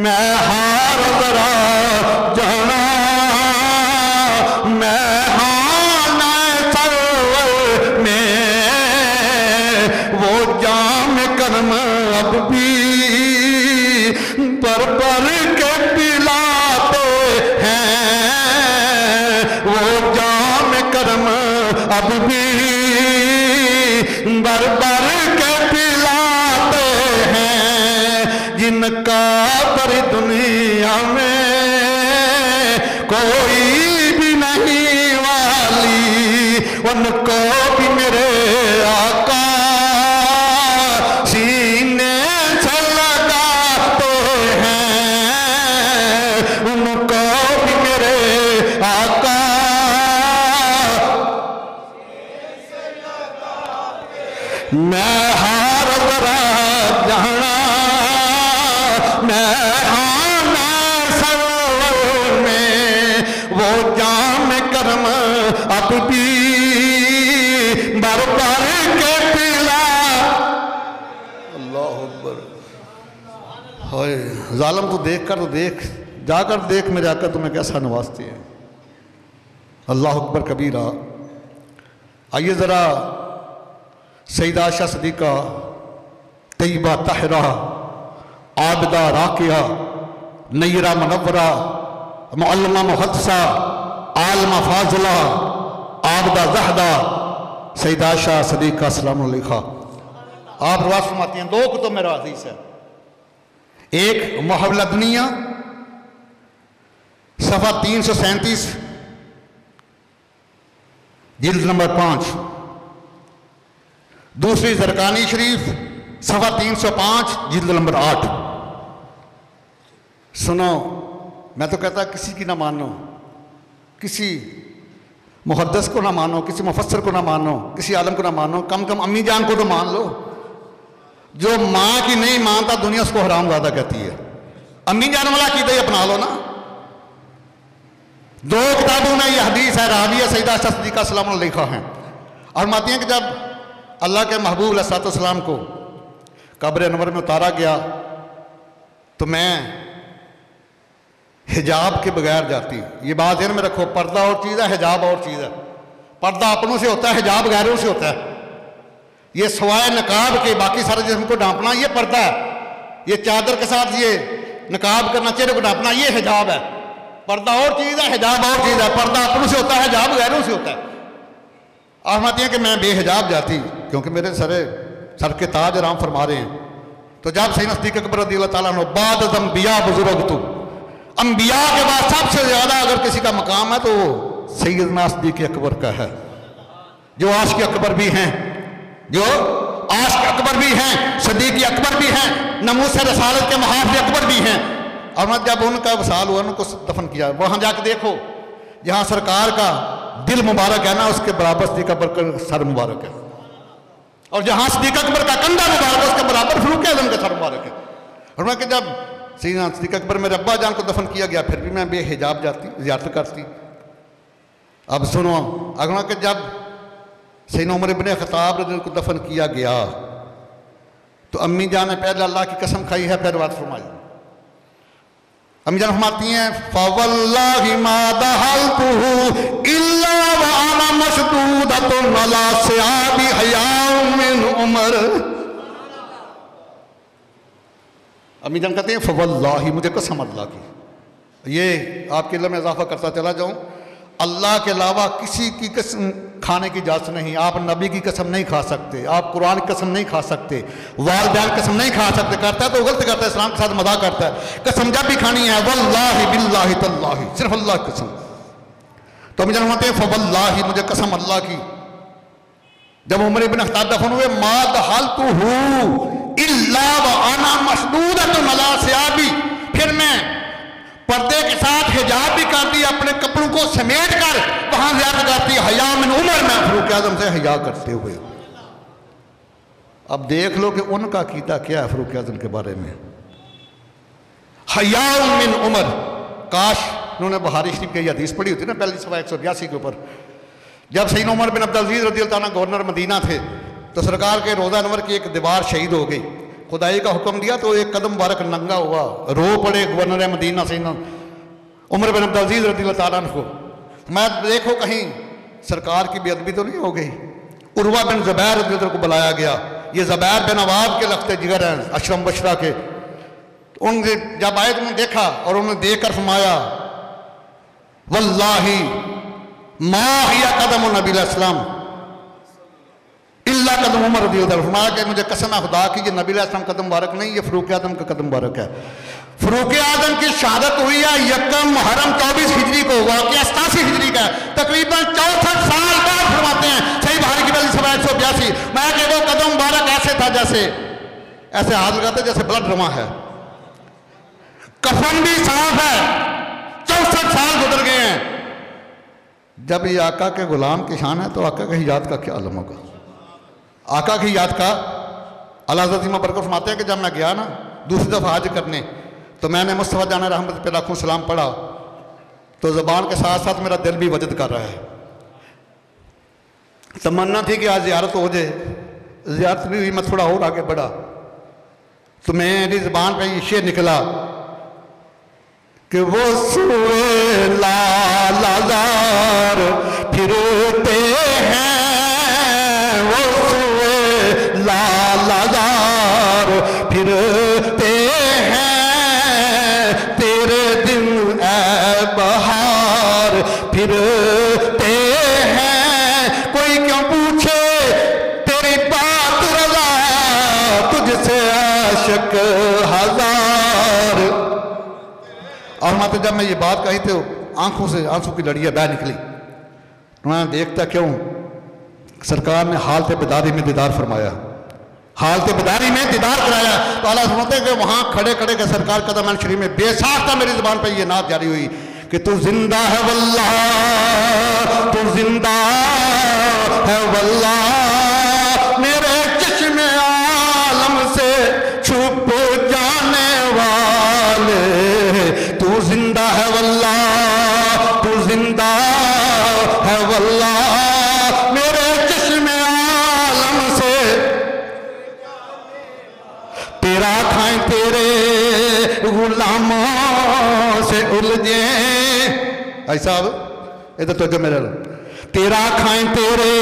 मैं हार जरा जाना, मैं सरवर में, वो जाम कर्म अब भी पर के पिलाते हैं, वो जाम कर्म अब भी बर के पिलाते हैं, जिनका पर दुनिया में कोई भी नहीं वाली, उनको भी मेरे आका सीने से लगाते हैं, उनको भी मेरे आका मैं हार जरा जाना, मैं आना सरवर में, वो जाम कर्म अब भी बर के पिला। अल्लाह अकबर। हाय जालिम तो देख कर तो देख, जाकर देख मेरे आका तुम्हें कैसा नवाजते हैं। अल्लाह अकबर कबीरा। आइए ज़रा सईदा आयशा सदीका, तैयबा ताहिरा, आबिदा राकिया, नय्यरा मुनव्वरा, मुअल्लिमा मुहद्दिसा, आलिमा फाज़िला, आबिदा ज़हदा, सईदा आयशा सदीका सलाम अलैहा। आप रवाज फरमाती हैं 2 कुतुब मेरा हदीस है, एक मुहव्वला दुनिया सफ़ा 337 जिल्द नंबर 5, दूसरी ज़रकानी शरीफ सफ़ा 305 जिल्द नंबर 8। सुनो, मैं तो कहता किसी की ना मानो, किसी मुहद्दिस को ना मानो, किसी मुफस्सिर को ना मानो, किसी आलम को ना मानो, कम कम अम्मी जान को तो मान लो। जो माँ की नहीं मानता दुनिया उसको हराम ज़्यादा कहती है। अम्मी जान वाला कीदा ही अपना लो ना। 2 किताबों में यह हदीस है, राविया सईदा आयशा सिद्दीक़ा सलाम अलैहा हैं, और माती हैं कि जब अल्लाह के महबूब अलैहिस्सलाम को कब्र अनवर में उतारा गया तो मैं हिजाब के बगैर जाती। ये बात ध्यान में रखो, पर्दा और चीज़ है, हिजाब और चीज़ है। पर्दा अपनों से होता है, हिजाब गैरों से होता है। ये सवाए नकाब के बाकी सारे जिस्म को ढांपना ये पर्दा है, ये चादर के साथ ये नकाब करना, चेहरे को ढांपना ये हिजाब है। पर्दा और चीज़ है, हिजाब और चीज़ है। पर्दा अपनों से होता है, हिजाब गैरों से होता है। आहमती हैं कि मैं बेहिजाब जाती क्योंकि मेरे सर के ताज आराम फरमा रहे हैं। तो जब सैयदना सिद्दीक़ अकबर रज़ियल्लाहु ताला अन्हु बाद अम्बिया बुजुर्ग तो अम्बिया के बाद सबसे ज़्यादा अगर किसी का मकाम है तो वो सैयदना सिद्दीक़ अकबर का है, जो आशिक़ अकबर भी हैं, जो आशिक़ अकबर भी हैं, सिद्दीक़ अकबर भी हैं, नमूस रसालत के मुहाफ़िज़ अकबर भी हैं। और जब उनका वसाल हुआ उनको दफन किया, वहाँ जाकर देखो जहाँ सरकार का दिल मुबारक है ना उसके बराबर सिद्दीक़ अकबर का सर मुबारक है, और जहाँ सिद्दीक़ अकबर का कंधा मुबारक है उसके बराबर फ़ारूक़ आज़म का सर मुबारक है। और मैं कि जब सैयदना सिद्दीक़ अकबर मेरे अब्बा जान को दफन किया गया, फिर भी मैं बेहिजाब जाती, ज़ियारत करती। अब सुनो, अगला कि जब सैयदना उमर इब्न ख़त्ताब रज़ी अल्लाह को दफन किया गया तो अम्मी जान ने पहले अल्लाह की कसम खाई है, फिर बात फरमाई। अम्मी जान फरमाती हैं फवल्लाहि मा दहलतुहु इल्ला व अना मशदूदतुन अला सियाबी हयाउ मिन उमर। अम्मी जान कहते हैं फवल्लाहि, मुझे कसम अल्लाह की। ये आपके इल्म में इजाफा करता चला जाऊँ, अल्लाह के अलावा किसी की कसम खाने की इजाज़त नहीं। आप नबी की कसम नहीं खा सकते, आप कुरान की कसम नहीं खा सकते, वालिदैन की कसम नहीं खा सकते। करता है तो गलत करता है, इस्लाम के साथ मजाक करता है। कसम जब भी खानी है वल्लाहि बिल्लाहि तल्लाहि, सिर्फ अल्लाह की कसम। तो हम जानते हैं फवल्लाहि, मुझे कसम अल्लाह की। जब उमर इब्न ख़त्ताब दफन हुए, मा दहलतुहु इल्ला व अना मशदूदतुन अला सियाबी, फिर मैं पर्दे के साथ हिजाब भी करती, अपने कपड़ों को समेट कर वहां ज़ियारत करती। हया मिन उमर, मैं फारूक आज़म से हया करते हुए। अब देख लो कि उनका अकीदा क्या है फारूक आज़म के बारे में। हया मिन उमर, काश उन्होंने बुखारी शरीफ की हदीस पढ़ी होती ना, पहली सफ़ा 182 के ऊपर। जब सैयदना उमर बिन अब्दुल अज़ीज़ रज़ी अल्लाह अन्हु गवर्नर मदीना थे तो सरकार के रोज़ा अनवर की एक दीवार शहीद हो गई। खुदाई का हुक्म दिया तो एक कदम मुबारक नंगा हुआ, रो पड़े गवर्नर मदीना सैयदना उमर बिन अब्दुल अज़ीज़ रज़ी अल्लाह अन्हु को। मैं देखो कहीं सरकार की बेअदबी तो नहीं हो गई। उर्वा बिन ज़ुबैर रज़ी अल्लाह को बुलाया गया। ये ज़ुबैर बिन अवाब के लख्ते जिगर हैं, अशरम बशरा के। उनसे जब आए तो उन्होंने देखा और उन्होंने देख कर फरमाया वल्लाहि मा हिया कदम नबी अलैहिस्सलाम इल्ला कदम उमर रज़ी अल्लाह। फरमाया कि मुझे कसम है खुदा की, ये नबी अलैहिस्सलाम कदम मुबारक नहीं, ये फारूक आज़म का कदम मुबारक है। फारूक आज़म की शहादत हुई है यकम मुहर्रम 24 हिजरी को, वाक़या 87 हिजरी का, तकरीबन 64 साल बाद। फरमाते हैं सही बुखारी की पहली सफ़ा 182, मैं कि वो कदम मुबारक ऐसे था जैसे ऐसे हाथ लगाते जैसे ब्लड रवा है। कफन भी साफ है, 64 साल गुजर गए हैं। जब ये आका के गुलाम की शान है तो आका की याद का क्या आलम होगा। आका की याद का अल्लाह ज़ीमा बरकत फरमाते हैं कि जब मैं गया ना दूसरी दफ़ा हज करने तो मैंने मुस्तफ़ा जान रहमत पे लाखों सलाम पढ़ा तो ज़बान के साथ साथ मेरा दिल भी वजद कर रहा है। तमन्ना थी कि आज ज़ियारत हो जाए, ज़ियारत भी हुई। मैं थोड़ा और आगे बढ़ा तो मेरी ज़बान पे ये शेर निकला कि वो सुए लालाज़ार फिरते हैं, वो सुए लालाज़ार फिरते हैं, तेरे दिन ए बहार फिरते हैं। कोई क्यों पूछे तेरी बात रज़ा, तुझसे आशिक हजार। और माते जब मैं ये बात कही तो आंखों से आंसू की लड़ियाँ बह निकली। मैं देखता क्यों, सरकार ने हालत बेदारी में दीदार फरमाया, हालत बेदारी में दीदार कराया। तो अल्लाह सुनते कि वहाँ खड़े खड़े के सरकार कदम शरीफ में बेसाख्ता मेरी ज़बान पर ये नात जारी हुई कि तू जिंदा है वल्लाह, तू जिंदा है वल्लाह, मेरे चश्मे आलम से छुप जाने वाले, तू जिंदा है वल्लाह, तू जिंदा है वल्लाह, मेरे चश्मे आलम से तेरा खाएं तेरे गुलामों से उलझे। ऐसा इधर तो जो मेरा तेरा खाएं तेरे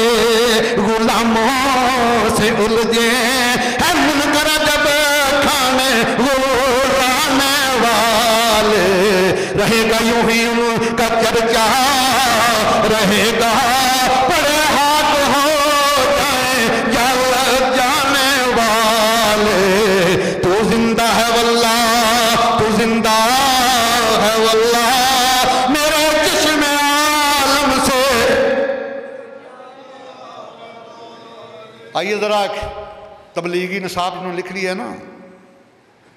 गुलामों से उलझे है, मुनकर जब खाने वो लाने वाले, रहेगा यूं ही उनका चर्चा रहेगा, बड़े हाथ हो जाए जल जाने वाले, तू जिंदा है वल्लाह, तू जिंदा है वल्लाह, मेरे चश्मे आलम से। आइए जरा तबलीगी निसाब इन्होंने लिख लिया है ना,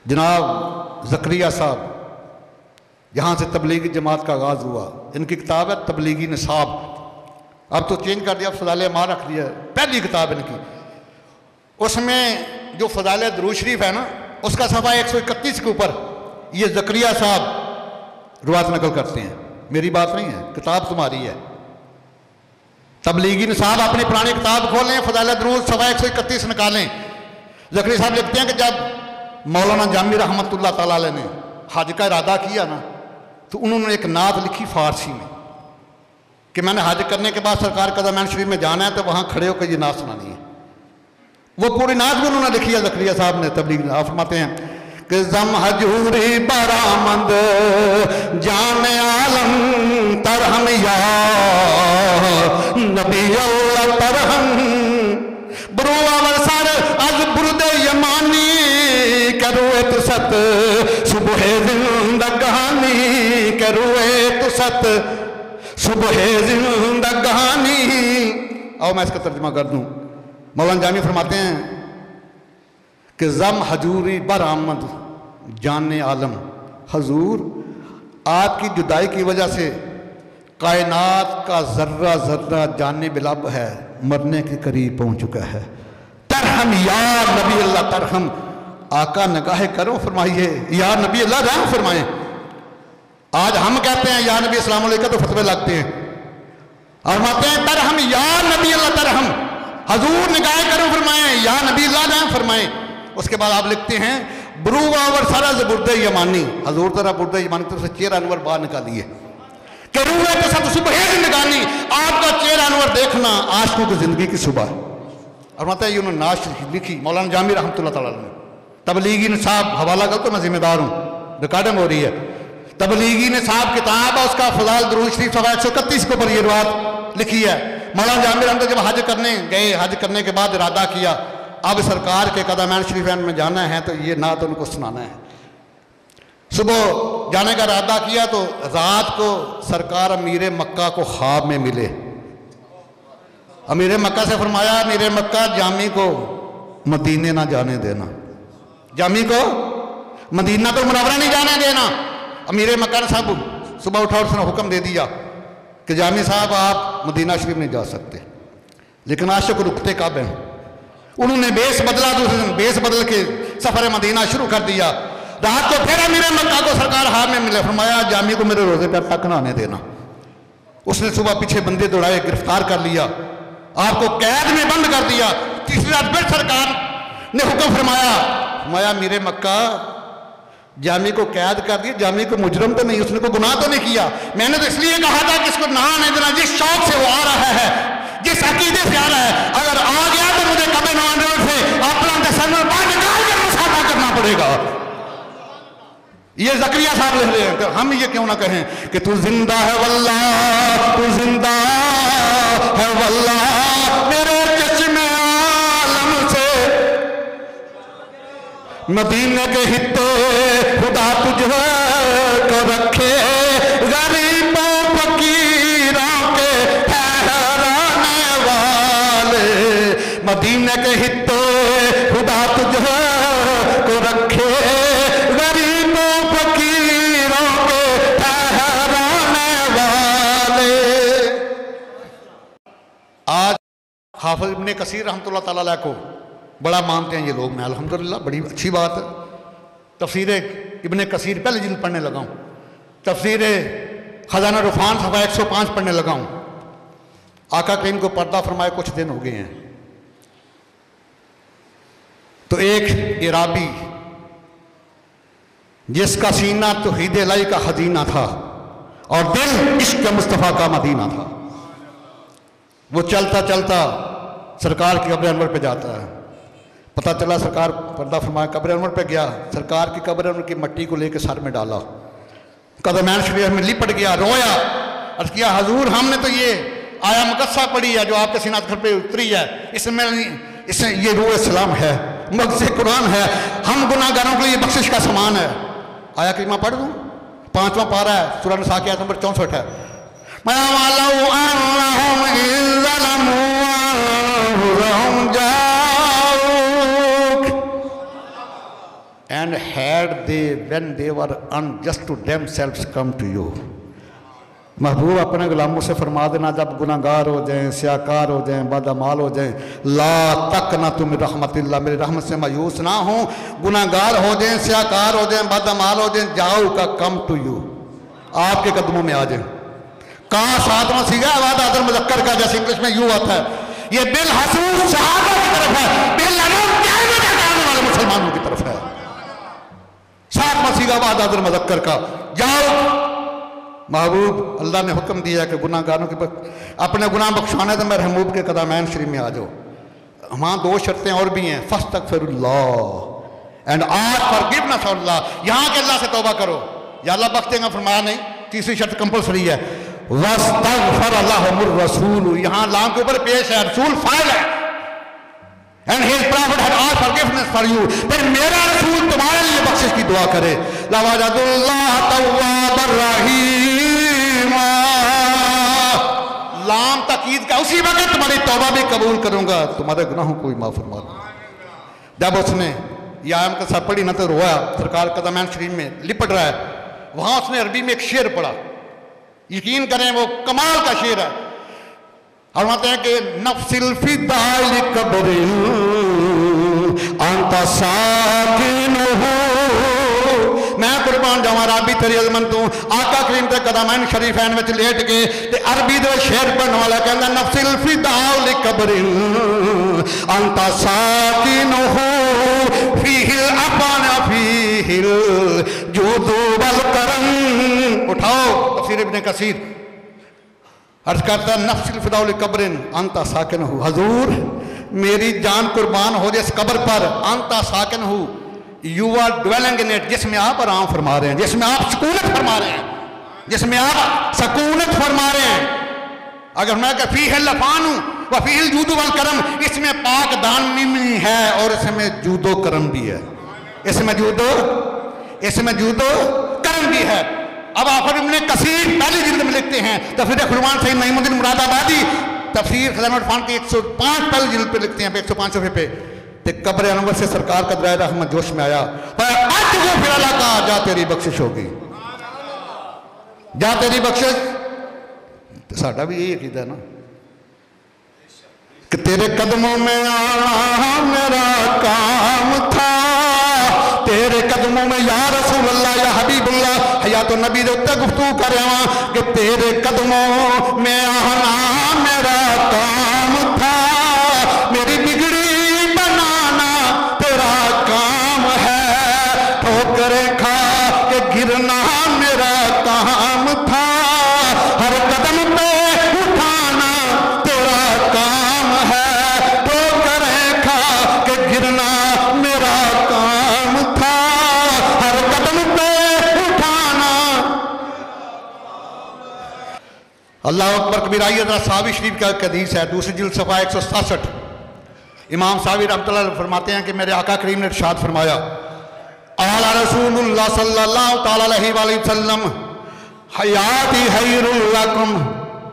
जनाब ज़करिया साहब, यहाँ से तबलीगी जमात का आगाज़ हुआ। इनकी किताब है तबलीगी निसाब, अब तो चेंज कर दिया, फ़ज़ाइल माँ रख दिया। पहली किताब इनकी, उसमें जो फ़ज़ाइल दुरूद शरीफ है ना, उसका सफ़ा 131 के ऊपर ये ज़करिया साहब रुवात नकल करते हैं, मेरी बात नहीं है, किताब तुम्हारी है। तबलीगी साहब अपनी पुरानी किताब खोलें, फ़ज़ाइल दुरूद सवा 131 निकालें। ज़करिया साहब लिखते हैं कि जब मौलाना जामी रहमतुल्लाह तआला अलैह ने हज का इरादा किया ना, तो उन्होंने एक नात लिखी फ़ारसी में कि मैंने हज करने के बाद सरकार कदमैन शरीफ में जाना है, तो वहाँ खड़े होकर ये नात सुनानी है। वो पूरी नात भी उन्होंने लिखी है ज़करिया साहब ने। तबलीग आप फरमाते हैं कि ज़म हजूरी बरामद जान आलम तरहम या नबी अल्लाह तरहम बुरुआवर सर अज बुरदे यमानी करुए तो सत सुबह जिंदगानी करुए तो सत सुबह जिंदगानी। आओ मैं इसका तर्जुमा कर दूं। मौलाना जामी फरमाते हैं कि ज़म हजूरी बरामद जाने आलम, हजूर आपकी जुदाई की वजह से कायनात का जर्रा जर्रा जाने बिलब है, मरने के करीब पहुंच चुका है। तरहम या नबी अल्लाह तरहम, आका निगाह करो फरमाइए, या नबी अल्लाह रहम फरमाए। आज हम कहते हैं या नबी अस्सलाम वालेकुम तो फतवे लगते हैं, और फरमाते हैं तरहम या नबी अल्लाह तरहम, हजूर निगाह करो फरमाए, या नबी अल्लाह रहम फरमाए। उसके बाद आप लिखते हैं ब्रूवावर सारा बुर्दे यमानी, हजूर तेरा बुर्दे यमानी तरफ से चेहरा अनवर बाहर निकालिए कि रूह के साथ सुबह जिंदगानी, आपका चेहरा अनवर देखना आशिकों की जिंदगी की सुबह। और मतलब ये उन्होंने नाश लिखी मौलाना जामी रहमतुल्लाह तआला ने। तबलीगी ने साहब हवाला गलत, तो मैं जिम्मेदार हूँ, रिकॉर्डिंग हो रही है। तबलीगी ने साहब किताब है, उसका फ़ज़ाइल दुरूद शरीफ सवा 131 के ऊपर ये बात लिखी है। मौलाना जामी रहमत जब हज करने गए, हज करने के बाद इरादा किया अब सरकार के कदमैन शरीफैन में जाना है, तो ये नात उनको सुनाना है। सुबह जाने का इरादा किया तो रात को सरकार अमीर मक्का को ख्वाब में मिले। अमीर मक्का से फरमाया, अमीर मक्का जामी को मदीने ना जाने देना, जामी को मदीना तो मुनव्वरा नहीं जाने देना। अमीर मक्का ने साहब सुबह उठा और उसने हुक्म दे दिया कि जामी साहब आप मदीना शरीफ नहीं जा सकते, लेकिन आशिक रुकते कब हैं। उन्होंने बेस बदला, दूसरे दिन बेस बदल के सफ़र मदीना शुरू कर दिया। रात को फिर अमीर मक्का को सरकार हार में मिले, फरमाया जामी को मेरे रोजे पर तक ना आने देना। उसने सुबह पीछे बंदे दौड़ाए, गिरफ्तार कर लिया, आपको कैद में बंद कर दिया। तीसरी रात फिर सरकार ने हुक्म फरमाया अमीर मक्का जामी को कैद कर दिया, जामी को मुजरम तो नहीं, उसने को गुनाह तो नहीं किया, मैंने तो इसलिए कहा था कि इसको ना आने देना। जिस शौक से वो आ रहा है, जिस अकीदे से आ रहा है, अगर आ गया तो मुझे कभी नवान से अपना सर में बाहर निकाल कर मुसाफा करना पड़ेगा। ये ज़करिया साहब लिख रहे हैं, तो हम ये क्यों ना कहें कि तू जिंदा है वल्लाह, तू जिंदा है वल्लाह, मेरे चश्मे आलम से मदीने के हित्ते खुदा तुझे को रखे, गरीबों फकीरों के ठहराने वाले, मदीने के हित्ते खुदा तुझे को रखे, गरीबों फकीरों के ठहराने वाले। आज हाफिज इब्ने कसीर रहमतुल्लाह तआला अलैह को बड़ा मानते हैं ये लोग, मैं अल्हम्दुलिल्लाह, बड़ी अच्छी बात है। तफसीर इब्ने कसीर पहले जिल्द पढ़ने लगा हूँ, तफसीर खजाना रुफान सफ़ा 105 पढ़ने लगा हूँ। आका करीम को पर्दा फरमाए कुछ दिन हो गए हैं, तो एक इराबी जिसका सीना तो तौहीद इलाही का खजीना था और दिल इश्क मुस्तफ़ा का मदीना था, वो चलता चलता सरकार की कब्र अनवर पे जाता है। पता चला सरकार पर्दा फरमाया, कब्र अनवर पे गया, सरकार की कब्र अनवर की मट्टी को लेकर सर में डाला, कदमैन शरीफ में लिपट गया, रोया, अर्ज़ किया हजूर हमने तो ये आया मुकस्सा पढ़ी है जो आपके सीना घर पे उतरी है, इसमें ये रूह सलाम है, मग़ज़ कुरान है, हम गुनाहगारों के लिए बख्शिश का समान है। आया करीमा पढ़ दूँ, 5वां पारा है, सूरह निसा की आयत नंबर 64 है। And had they, when they were unjust to themselves, come to you, महबूब अपने गुलामों से फरमा देना, जब गुनाहगार हो जाएं, स्याकार हो जाएं, बदअमाल हो जाएं, ला तक ना तुम रहमतिल्लाह, मेरी रहमत से मायूस ना हो। गुनाहगार हो जाएं, स्याकार हो जाएं, बदअमाल हो जाएं, जाओ का कम टू यू, आपके कदमों में आ जाए। कहाँ सातवां सीगा वाद आदर मुज़क्कर का, जैसे इंग्लिश में यू आता है, ये बिल हसूस सहाबा की तरफ है, बिल वाले मुसलमानों की तरफ है। सातवां सीगा वाद आदर मुज़क्कर का, जाओ। महबूब अल्लाह ने हुक्म दिया कि गुनाहगारों के अपने गुनाह बख्शाने तो मेरे महबूब के कदमैन शरीफ में आ जाओ। वहाँ दो शर्तें और भी हैं, फस्तगफिरुल्लाह एंड आस्क फॉरगिवनेस ऑफ अल्लाह। यहाँ के अल्लाह से तौबा करो, या अल्लाह बख्श देगा, फरमाया नहीं। तीसरी शर्त कंपलसरी है, वस्तगफरल्लाहुर रसूल, यहाँ लाम के ऊपर पेश है, रसूल फाइल है, and his profit had asked forgiveness for you, फिर मेरा रसूल तुम्हारे लिए बख्शिश की दुआ करे। लवजदुल्लाह तव्वाबर रहीम, लाम तकीद का, उसी वक्त तुम्हारी तौबा भी कबूल करूंगा, तुम्हारे गुनाहों को भी माफ फरमा दूंगा। जब उसने यह आयत के साथ पढ़ी ना तो रोया, सरकार कदमैन शरीफ में लिपट रहा है, वहां उसने अरबी में एक शेर पढ़ा, यकीन करें वो कमाल का शेर है। और कहते हैं कि नफ्सिल फिदाई कब्रिल अंता साकिनुहु, मैं कुर्बान जावा रबी तेरी अजमत हूं। आका करीम ते कदमैन शरीफैन में लेट के ते अरबी दे शेर पढ़ने वाला कहता नफ्सिल फिदाई कब्रिल अंता साकिनुहु फीहिल अफाना फीहिल जुदू वल करम। उठाओ तफसीर इब्ने कसीर अर्ज करता नफ्सिल फिदाउल कब्रिन अंता साकिन हूँ, हजूर मेरी जान कुर्बान हो जाए इस कब्र पर, अंता साकिन हूँ, you are dwelling in it, जिसमें आप आराम फरमा रहे हैं, जिसमें आप सुकूनत फरमा रहे हैं, जिसमें आप सुकूनत फरमा रहे हैं। अगर मैं फीहिल लफान हूँ व फीहिल जूदो वल करम, इसमें पाक दान भी है और इसमें जूदो करम भी है, इसमें जूदो करम भी है। अब आफर इब्ने कसीर पहली जिल्द में लिखते हैं, तफसीर खुलवान सईद नईमुद्दीन मुरादाबादी तफसीर खज़ाइनुल अरफान की 105 पहली जिल्द पे लिखते हैं, 105 सफ़े पे, ते कब्र अनवर से सरकार का दराए रहमत जोश में आया, आज वो फिर अल्लाह का जा तेरी बख्शिश होगी, जा तेरी बख्शिश। साडा भी यही अकीदा है ना कि तेरे कदमों में आना मेरा काम था, तेरे कदमों में या रसूल अल्लाह या हबीबुल्लाह या तो नबी दे उत्ते गुफ्तगू कर रहा कि तेरे कदमों में आना मेरा काम था, मेरी बिगड़ी बनाना तेरा काम है, ठोकरें खा के गिरना मेरा काम था, हर कदम पे उठाना तेरा काम है, ठोकरें खा के गिरना मेरा काम था, हर कदम पे उठाना। अल्लाह अकबर कबीरा। सावी शरीफ का हदीस है, दूसरी जिल्द सफ़ा 167, इमाम सावी रहमतुल्लाह अलैह फरमाते हैं कि मेरे आका करीम ने इरशाद फरमाया, आला रसूलुल्लाह सल्लल्लाहु तआला अलैहि वसल्लम हयाती खैरुल लकुम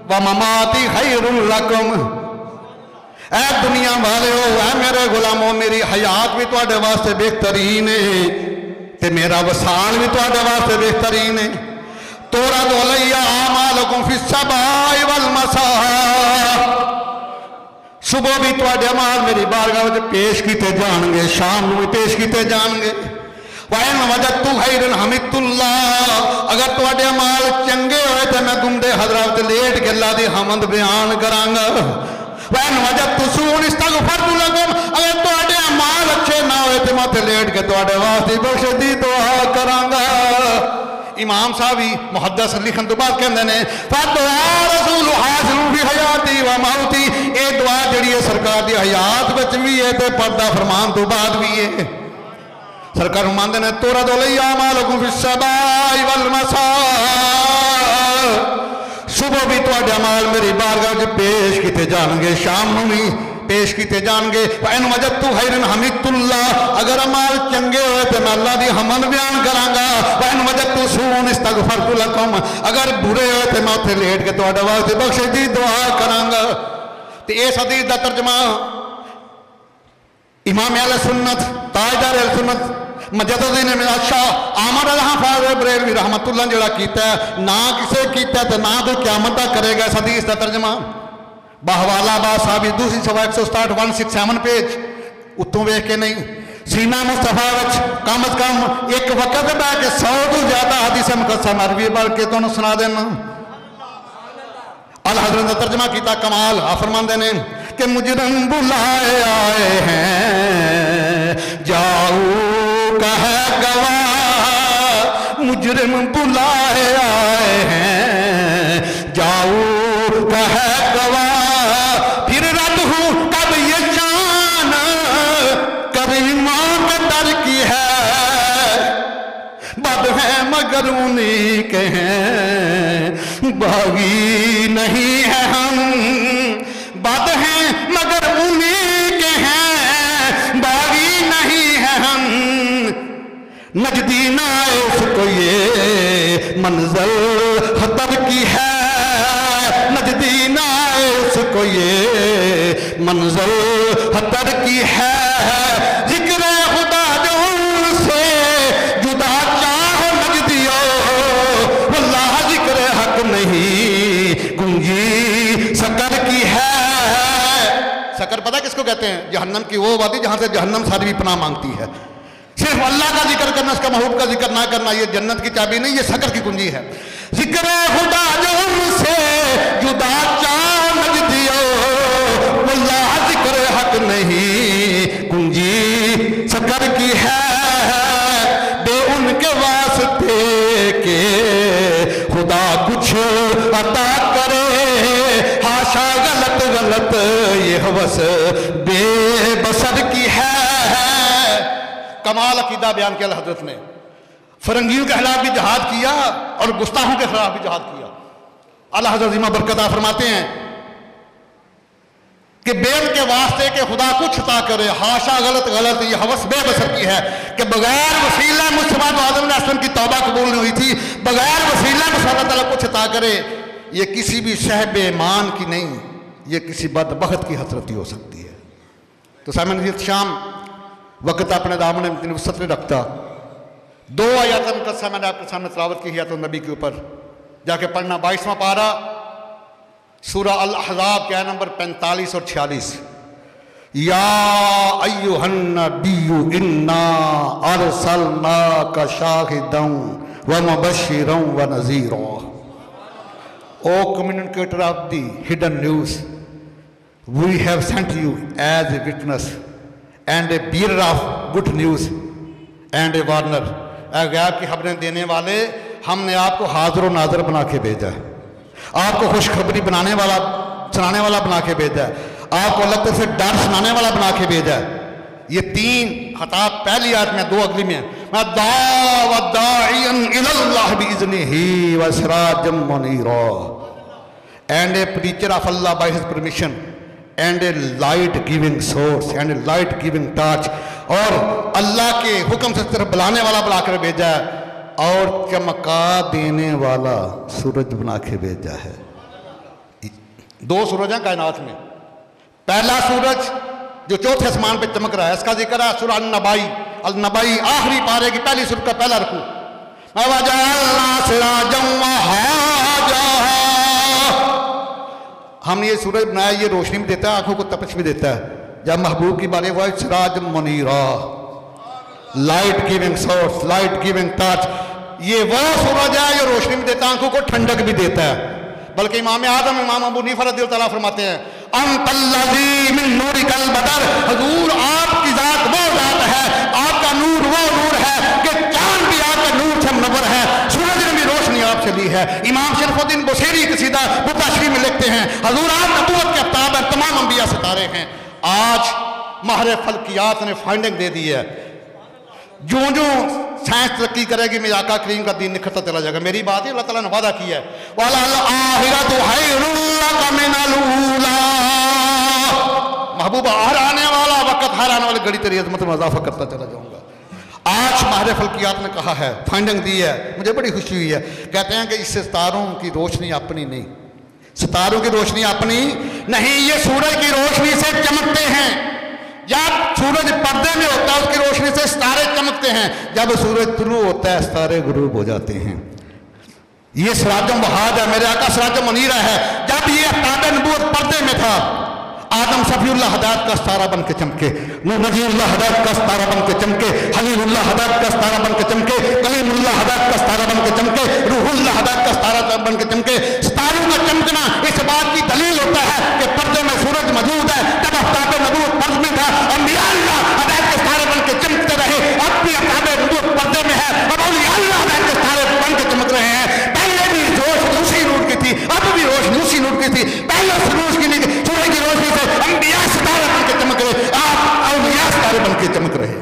व ममाती खैरुल लकुम। ऐ दुनिया वाले हो, ऐ मेरे गुलामों, मेरी हयात भी तुहाडे वास्ते बेहतरीन है ते मेरा वसाल भी तुहाडे वास्ते बेहतरीन है। तोरा दो लैया आमालकुम फिस सबाई वल मसा, सुबह भी तुहाडे अमाल मेरी बारगाह में पेश किए जाएंगे, शाम में भी पेश किए जाएंगे। वैन वजदतु खैरन हमिदुल्लाह, अगर तुहाडे अमाल चंगे होए तो मैं गुंडे हजरत लेट के अल्लाह दी हमद बयान करांगा। वैन वजदतु सून इस्तगफरतु लकुम, अगर तुहाडे अमाल अच्छे ना होए तो मैं लेट के तुहाडे वास्ते बख्श दी दुआ करांगा। इमाम साहब ही मुहद्दिस लिखन तो बाद कहते हैं फदुआ रसूल हासिल भी हयाती व मौती, ये दुआ जी है सरकार की हयात बच भी है तो पर्दा फरमान तो बाद भी है। सरकार फरमाते हैं तोरा दो लैया मालकुम फिस सबाई वल मसा, सुबह भी तुहाडे अमाल मेरी बारगाह में पेश किए जाएंगे, शाम में भी पेश किए जाएंगे। वैन वजदतु खैरन हमिदुल्लाह, अगर अमाल चंगे होए तो मैं अल्लाह दी हमद बयान करांगा। वैन वजदतु सून इस्तगफरतु लकुम, अगर बुरे होए तो मैं उत्थे लेट के तुहाडे वास्ते बख्शिश दी दुआ करांगा। ते इस हदीस दा तर्जमा इमाम अहले सुन्नत ताजदार अहले सुन्नत मजदुद्दीन शाह आमद फाज बरेलवी रहमतुल्लाह जड़ा कीता ना किसे कीता तो ना तो क़यामत तक करेगा। इस हदीस का तर्जमा बाहवाला बा साहब दूसरी सवा 167 167 पेज उत्तों वेख के नहीं। सीना मुस्तफा विच कम अज कम एक वक्त बह के 100 तो ज्यादा हदीस मुकद्दसा अरबी पढ़ के तुहानूं सुना देना। अल हज़रत ने तर्जमा किया कमाल आ फरमाते ने कि मुजरिम बुलाए आए हैं जाओ कह गवाह, मुजरिम बुलाए आए हैं जाओ कह गवाह, फिर रद हूं कब ये जान कभी मौत डर की है, बद है मगर उन्हीं के हैं बागी नहीं है हम, बद हैं मगर उन्हीं के हैं बागी नहीं है हम, नजदी ना उसको ये मंजल खतर की है, नजदी ना उसको ये मंजल खतर की है, जिक्र खुदा जो उनसे जुदा चाहो नजदियो, वल्लाह जिक्र हक नहीं कुंजी सकर की है। सकर पता किसको कहते हैं? जहन्नम की वो वादी जहां से जहन्नम सारी भी पनाह मांगती है। सिर्फ अल्लाह का जिक्र करना, उसका महबूब का जिक्र ना करना, ये जन्नत की चाबी नहीं, ये सकर की कुंजी है। जिक्र खुदा जो उनसे जुदा चाह नजदियो, वल्लाह जिक्र हक नहीं कुंजी सकर की है, बे उनके वास्ते के खुदा कुछ अता करे, हाशा गलत गलत ये हवस बेबसर की है। कमाल अकीदा बयान किया हजरत ने, फरंगियों के खिलाफ भी जहाद किया और गुस्ताखों के खिलाफ भी जहाद किया। अल्लाह हज़रत ज़िमा बरकत फरमाते हैं कि बेल के वास्ते के खुदा कुछ अता करे, हाशा गलत गलत ये हवस बेबसर की है कि बगैर वसीला मुस्तफा तो आदम अलैहिस्सलाम की तौबा कबूल नहीं हुई थी, बगैर वसीला मुस्तफा अल्लाह ताला कुछ अता करे, ये किसी भी सहब ईमान की नहीं, ये किसी बदबख्त की हसरत ही हो सकती है। तो सामने शाम वक्त अपने दामन में वसत में रखता, 2 आयत मुकद्दसा मैंने आपके सामने तिलावत की है तो नबी के ऊपर जाके पढ़ना। 22वां पारा सूरह अल अहज़ाब के नंबर 45 और 46। या अय्युहन नबिय्यु इन्ना अरसलनाका शाहिदन व मुबश्शिरन व Nazira. O communicator of the hidden news, we have sent you as a witness and a bearer of good news and a warner। गैब की खबरें देने वाले हमने आपको हाजिर और नाजर बना के भेजा है, आपको खुशखबरी बनाने वाला सुनाने वाला बना के भेजा है, आपको अलग से डर सुनाने वाला बना के भेजा है। ये 3 खिताब पहली आयत में, 2 अगली में। And a preacher of Allah by his permission and a light giving source and a light giving torch, और अल्लाह के हुक्म से तरफ बुलाने वाला बुलाकर भेजा है और चमका देने वाला सूरज बना के भेजा है। 2 सूरज हैं कायनात में। पहला सूरज जो चौथे आसमान पे चमक रहा है, इसका जिक्र है सूरह अन-नबाई। अल-नबाई आखिरी पारे की पहली सूरत का पहला रुकू। हमने ये सूरज बनाया, ये रोशनी भी देता है, आंखों को तपश भी देता है। जब महबूब की बारी हुआ Siraj Munira, light giving source, light giving touch, ये वो सूरज है जो रोशनी भी देता है, आंखों को ठंडक भी देता है। बल्कि इमाम आदम इमाम अबू हनीफा रज़ियल्लाहु अन्हु फरमाते हैं अंतल्लज़ी मिन नूरिकल बदर, हुजूर आपकी जात वो जात है, आपका नूर वो नूर है कि चांद भी आपका नूर से मुनव्वर है, सूरज ने भी रोशनी आपसे ली है। इमाम शरफुद्दीन बुसीरी कसीदा मुताशरी में लिखते हैं हुजूर आप नबूवत के आफ्ताब हैं, तमाम अंबिया सितारे हैं। आज माहिर फल्कियात ने फाइंडिंग दे दी है, जो जो साइंस तरक्की करेगी मेरे आका करीम का दीन निखरता चला जाएगा। मेरी बात है, अल्लाह ताला ने वादा किया है महबूबा, हर आने वाला वक्त, हर आने वाली घड़ी तेरी अजमत में इजाफा करता चला जाऊंगा। आज माहिर फल्कियात ने कहा है, फाइंडिंग दी है, मुझे बड़ी खुशी हुई है। कहते हैं कि इस सितारों की रोशनी अपनी नहीं, सितारों की रोशनी अपनी नहीं, ये सूरज की रोशनी से चमकते हैं। जब सूरज पर्दे में होता है उसकी रोशनी से सितारे चमकते हैं, जब सूरज तुलू होता है सितारे गुरूब हो जाते हैं। ये सिराजुल वहाद है, मेरे आका सिराजुल मुनीरा है। जब ये ताबे नबूवत पर्दे में था, आदम सफीउल्लाह हदायत का सितारा बन के चमके, नूह नजीउल्लाह हदायत का सितारा बन के चमके, हलीलुल्लाह हदायत का सितारा बन के चमके, कलीमुल्लाह हदायत का सितारा बन के चमके, रूहुल्लाह हदायत का सितारा बन के चमके। सितारों का चमकना इस बात की दलील होता है कि पर्दे में सूरज मौजूद है। जब ताबे नबूवत पर्दे में था, अंबिया अल्लाह हदायत के सितारे बन के चमकते रहे। अब भी ताबे नबूवत पर्दे में है और औलिया अल्लाह हदायत के सितारे बन के चमक रहे हैं। पहले भी रोश उसी नूर की थी, अब भी रोश उसी नूर की थी। पहले सूरज की रोशनी से अंबिया सितारे बन के चमक रहे, आप औलिया सितारे बन के चमक रहे।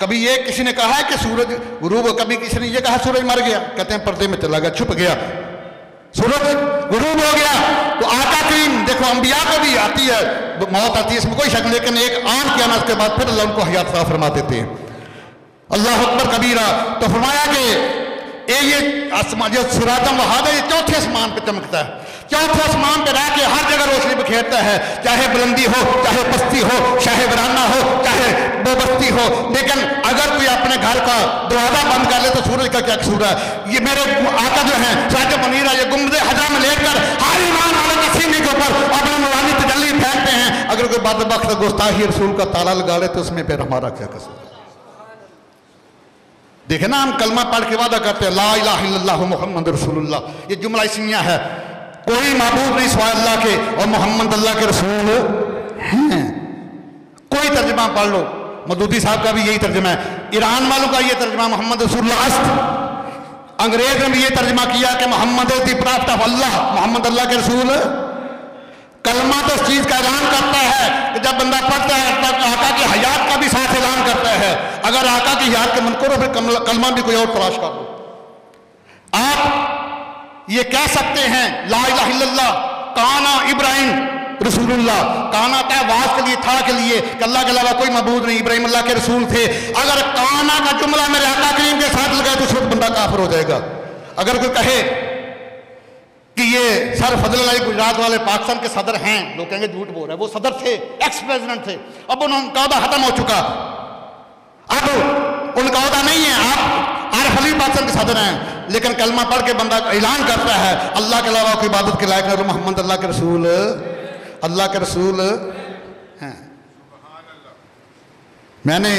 कभी ये किसी ने कहा है कि सूरज गुरूब, कभी किसी ने ये कहा सूरज मर गया, कहते हैं पर्दे में चला गया, छुप गया, सूरज गुरूब हो गया। तो आका करीम देखो, अंबिया को भी आती है मौत, आती है, इसमें कोई शक, लेकिन एक आंख के आना के बाद फिर अल्लाह उनको हयात फरमा देते हैं। अल्लाह अकबर कबीरा। तो फरमाया कि ये आसमान जो सिराजुल वहाद है, ये चौथे आसमान पे चमकता है। चौथे आसमान पे रह के हर जगह रोशनी बिखेरता है, चाहे बुलंदी हो, चाहे पस्ती हो, चाहे वीराना हो, चाहे बेबस्ती हो। लेकिन अगर कोई अपने घर का दरवाजा बंद कर ले तो सूरज का क्या कसूर है। ये मेरे आका जो है सिराजुल मुनीरा, ये गुंबद हज़रा में लेकर हर ईमान वाले के सीने के ऊपर अपनी नूरानी तजल्ली फेंकते हैं। अगर कोई बदबख्त गुस्ताखी रसूल का ताला लगा ले तो उसमें फिर हमारा क्या कसूर। देखे ना, हम कलमा पढ़ के वादा करते हैं ला इलाहा इल्लल्लाह मुहम्मद रसूलुल्लाह, ये जुमला इसलिए है, कोई माबूद नहीं सिवाय अल्लाह के और मोहम्मद अल्लाह के रसूल हैं। कोई तर्जमा पढ़ लो, मदूदी साहब का भी यही तर्जमा है, ईरान वालों का ये तर्जमा मोहम्मद रसूलुल्लाह अस्त। अंग्रेज ने भी ये तर्जमा किया कि Mohammad is the prophet of अल्लाह, मोहम्मद अल्लाह के रसूल। कलमा तो इस चीज का ऐलान करता है कि जब बंदा पढ़ता है तब आका की हयात का भी साथ ऐलान करता है। अगर आका की हयात के मन करो फिर कलमा भी कोई और तलाश कर लो। आप ये कह सकते हैं ला इलाहा इल्लल्लाह काना इब्राहिम रसूलुल्लाह, काना था वाज के लिए, था के लिए कि अल्लाह के अलावा कोई मबूद नहीं, इब्राहिम अल्लाह के रसूल थे। अगर काना का जुमला मेरे आका करीम के साथ लगाए तो उस बंदा काफिर हो जाएगा। अगर कोई कहे कि ये सर फजल अली गुजरात वाले पाकिस्तान के सदर हैं, लोग कहेंगे झूठ बोल रहे हैं, वो सदर थे, एक्स प्रेसिडेंट थे, अब उनका अहदा खत्म हो चुका, अब उनका अहदा नहीं है, आप आरिफ अली पाकिस्तान के सदर हैं। लेकिन कलमा पढ़ के बंदा ऐलान करता है अल्लाह के अलावा कोई इबादत के लायक नहीं, मोहम्मद अल्लाह के रसूल, अल्लाह के रसूल हैं। मैंने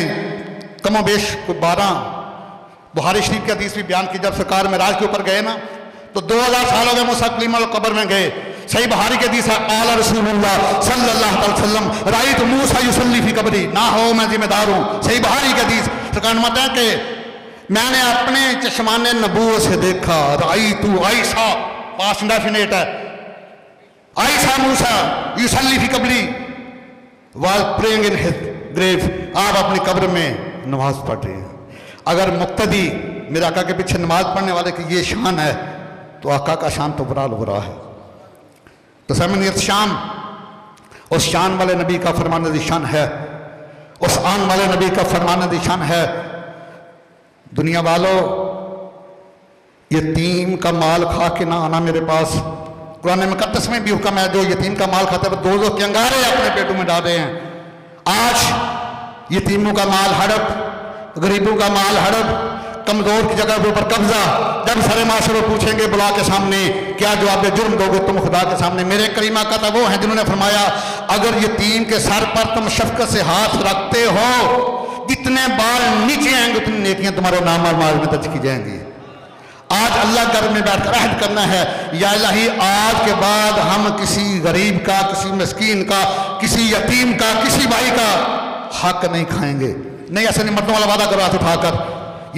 कमोबेश 12 बुखारी शरीफ की हदीस भी बयान की, जब सरकार मेराज के ऊपर गए ना तो 2000 साल हो गए मूसा कलीम कब्र में गए। सही बुखारी के हदीस है आला रसूलुल्लाह सल्लल्लाहु अलैहि वसल्लम राइत मूसा युसल्ली फी कब्री, ना हो मैं जिम्मेदार हूँ। सही बुखारी के हदीस सरकार मत है कि मैंने अपने चश्माने नबूवत से देखा, राइतु आयशा पास्ट इंडेफिनिट है, आयशा मूसा युसल्ली फी कब्री was praying in his grave, आप अपनी कब्र में नमाज पढ़ रहे हैं। अगर मुक्तदी मेरे आका के पीछे नमाज पढ़ने वाले की ये शान है तो आका का शान तो बुरा है। तो समनियत शान उस शान वाले नबी का फरमान निशान है, उस आन वाले नबी का फरमान निशान है। दुनिया वालों, यतीम का माल खा के ना आना मेरे पास। कुरान मुकद्दस में भी हुक्म है जो यतीम का माल खाता है दो के अंगारे अपने पेटों में डाल रहे हैं। आज यतीमों का माल हड़प, गरीबों का माल हड़प, कमजोर की जगह के ऊपर कब्जा। जब सारे माशरे पूछेंगे बुला के सामने क्या जवाब जुर्म दोगे तुम खुदा के सामने। मेरे करीमा का था वो है जिन्होंने फरमाया अगर यतीम के सर पर तुम शफकत से हाथ रखते हो, जितने बाल नीचे आएंगे उतनी नेकियां तुम्हारे नाम और माल में दर्ज की जाएंगी। आज अल्लाह घर में बैठकर अहद करना है, या इलाही आज के बाद हम किसी गरीब का, किसी मिस्कीन का, किसी यतीम का, किसी भाई का हक नहीं खाएंगे। नहीं ऐसे निमतों वाला वादा करो हाथ उठाकर।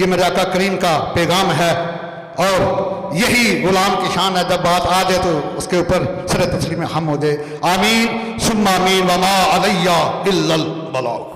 ये मेरे आका करीम का पैगाम है और यही गुलाम की शान है। जब बात आ जाए तो उसके ऊपर सर तस्लीम हम हो जाए। आमीन सुम्मा आमीन वमा अलैया इल्लल बलाग।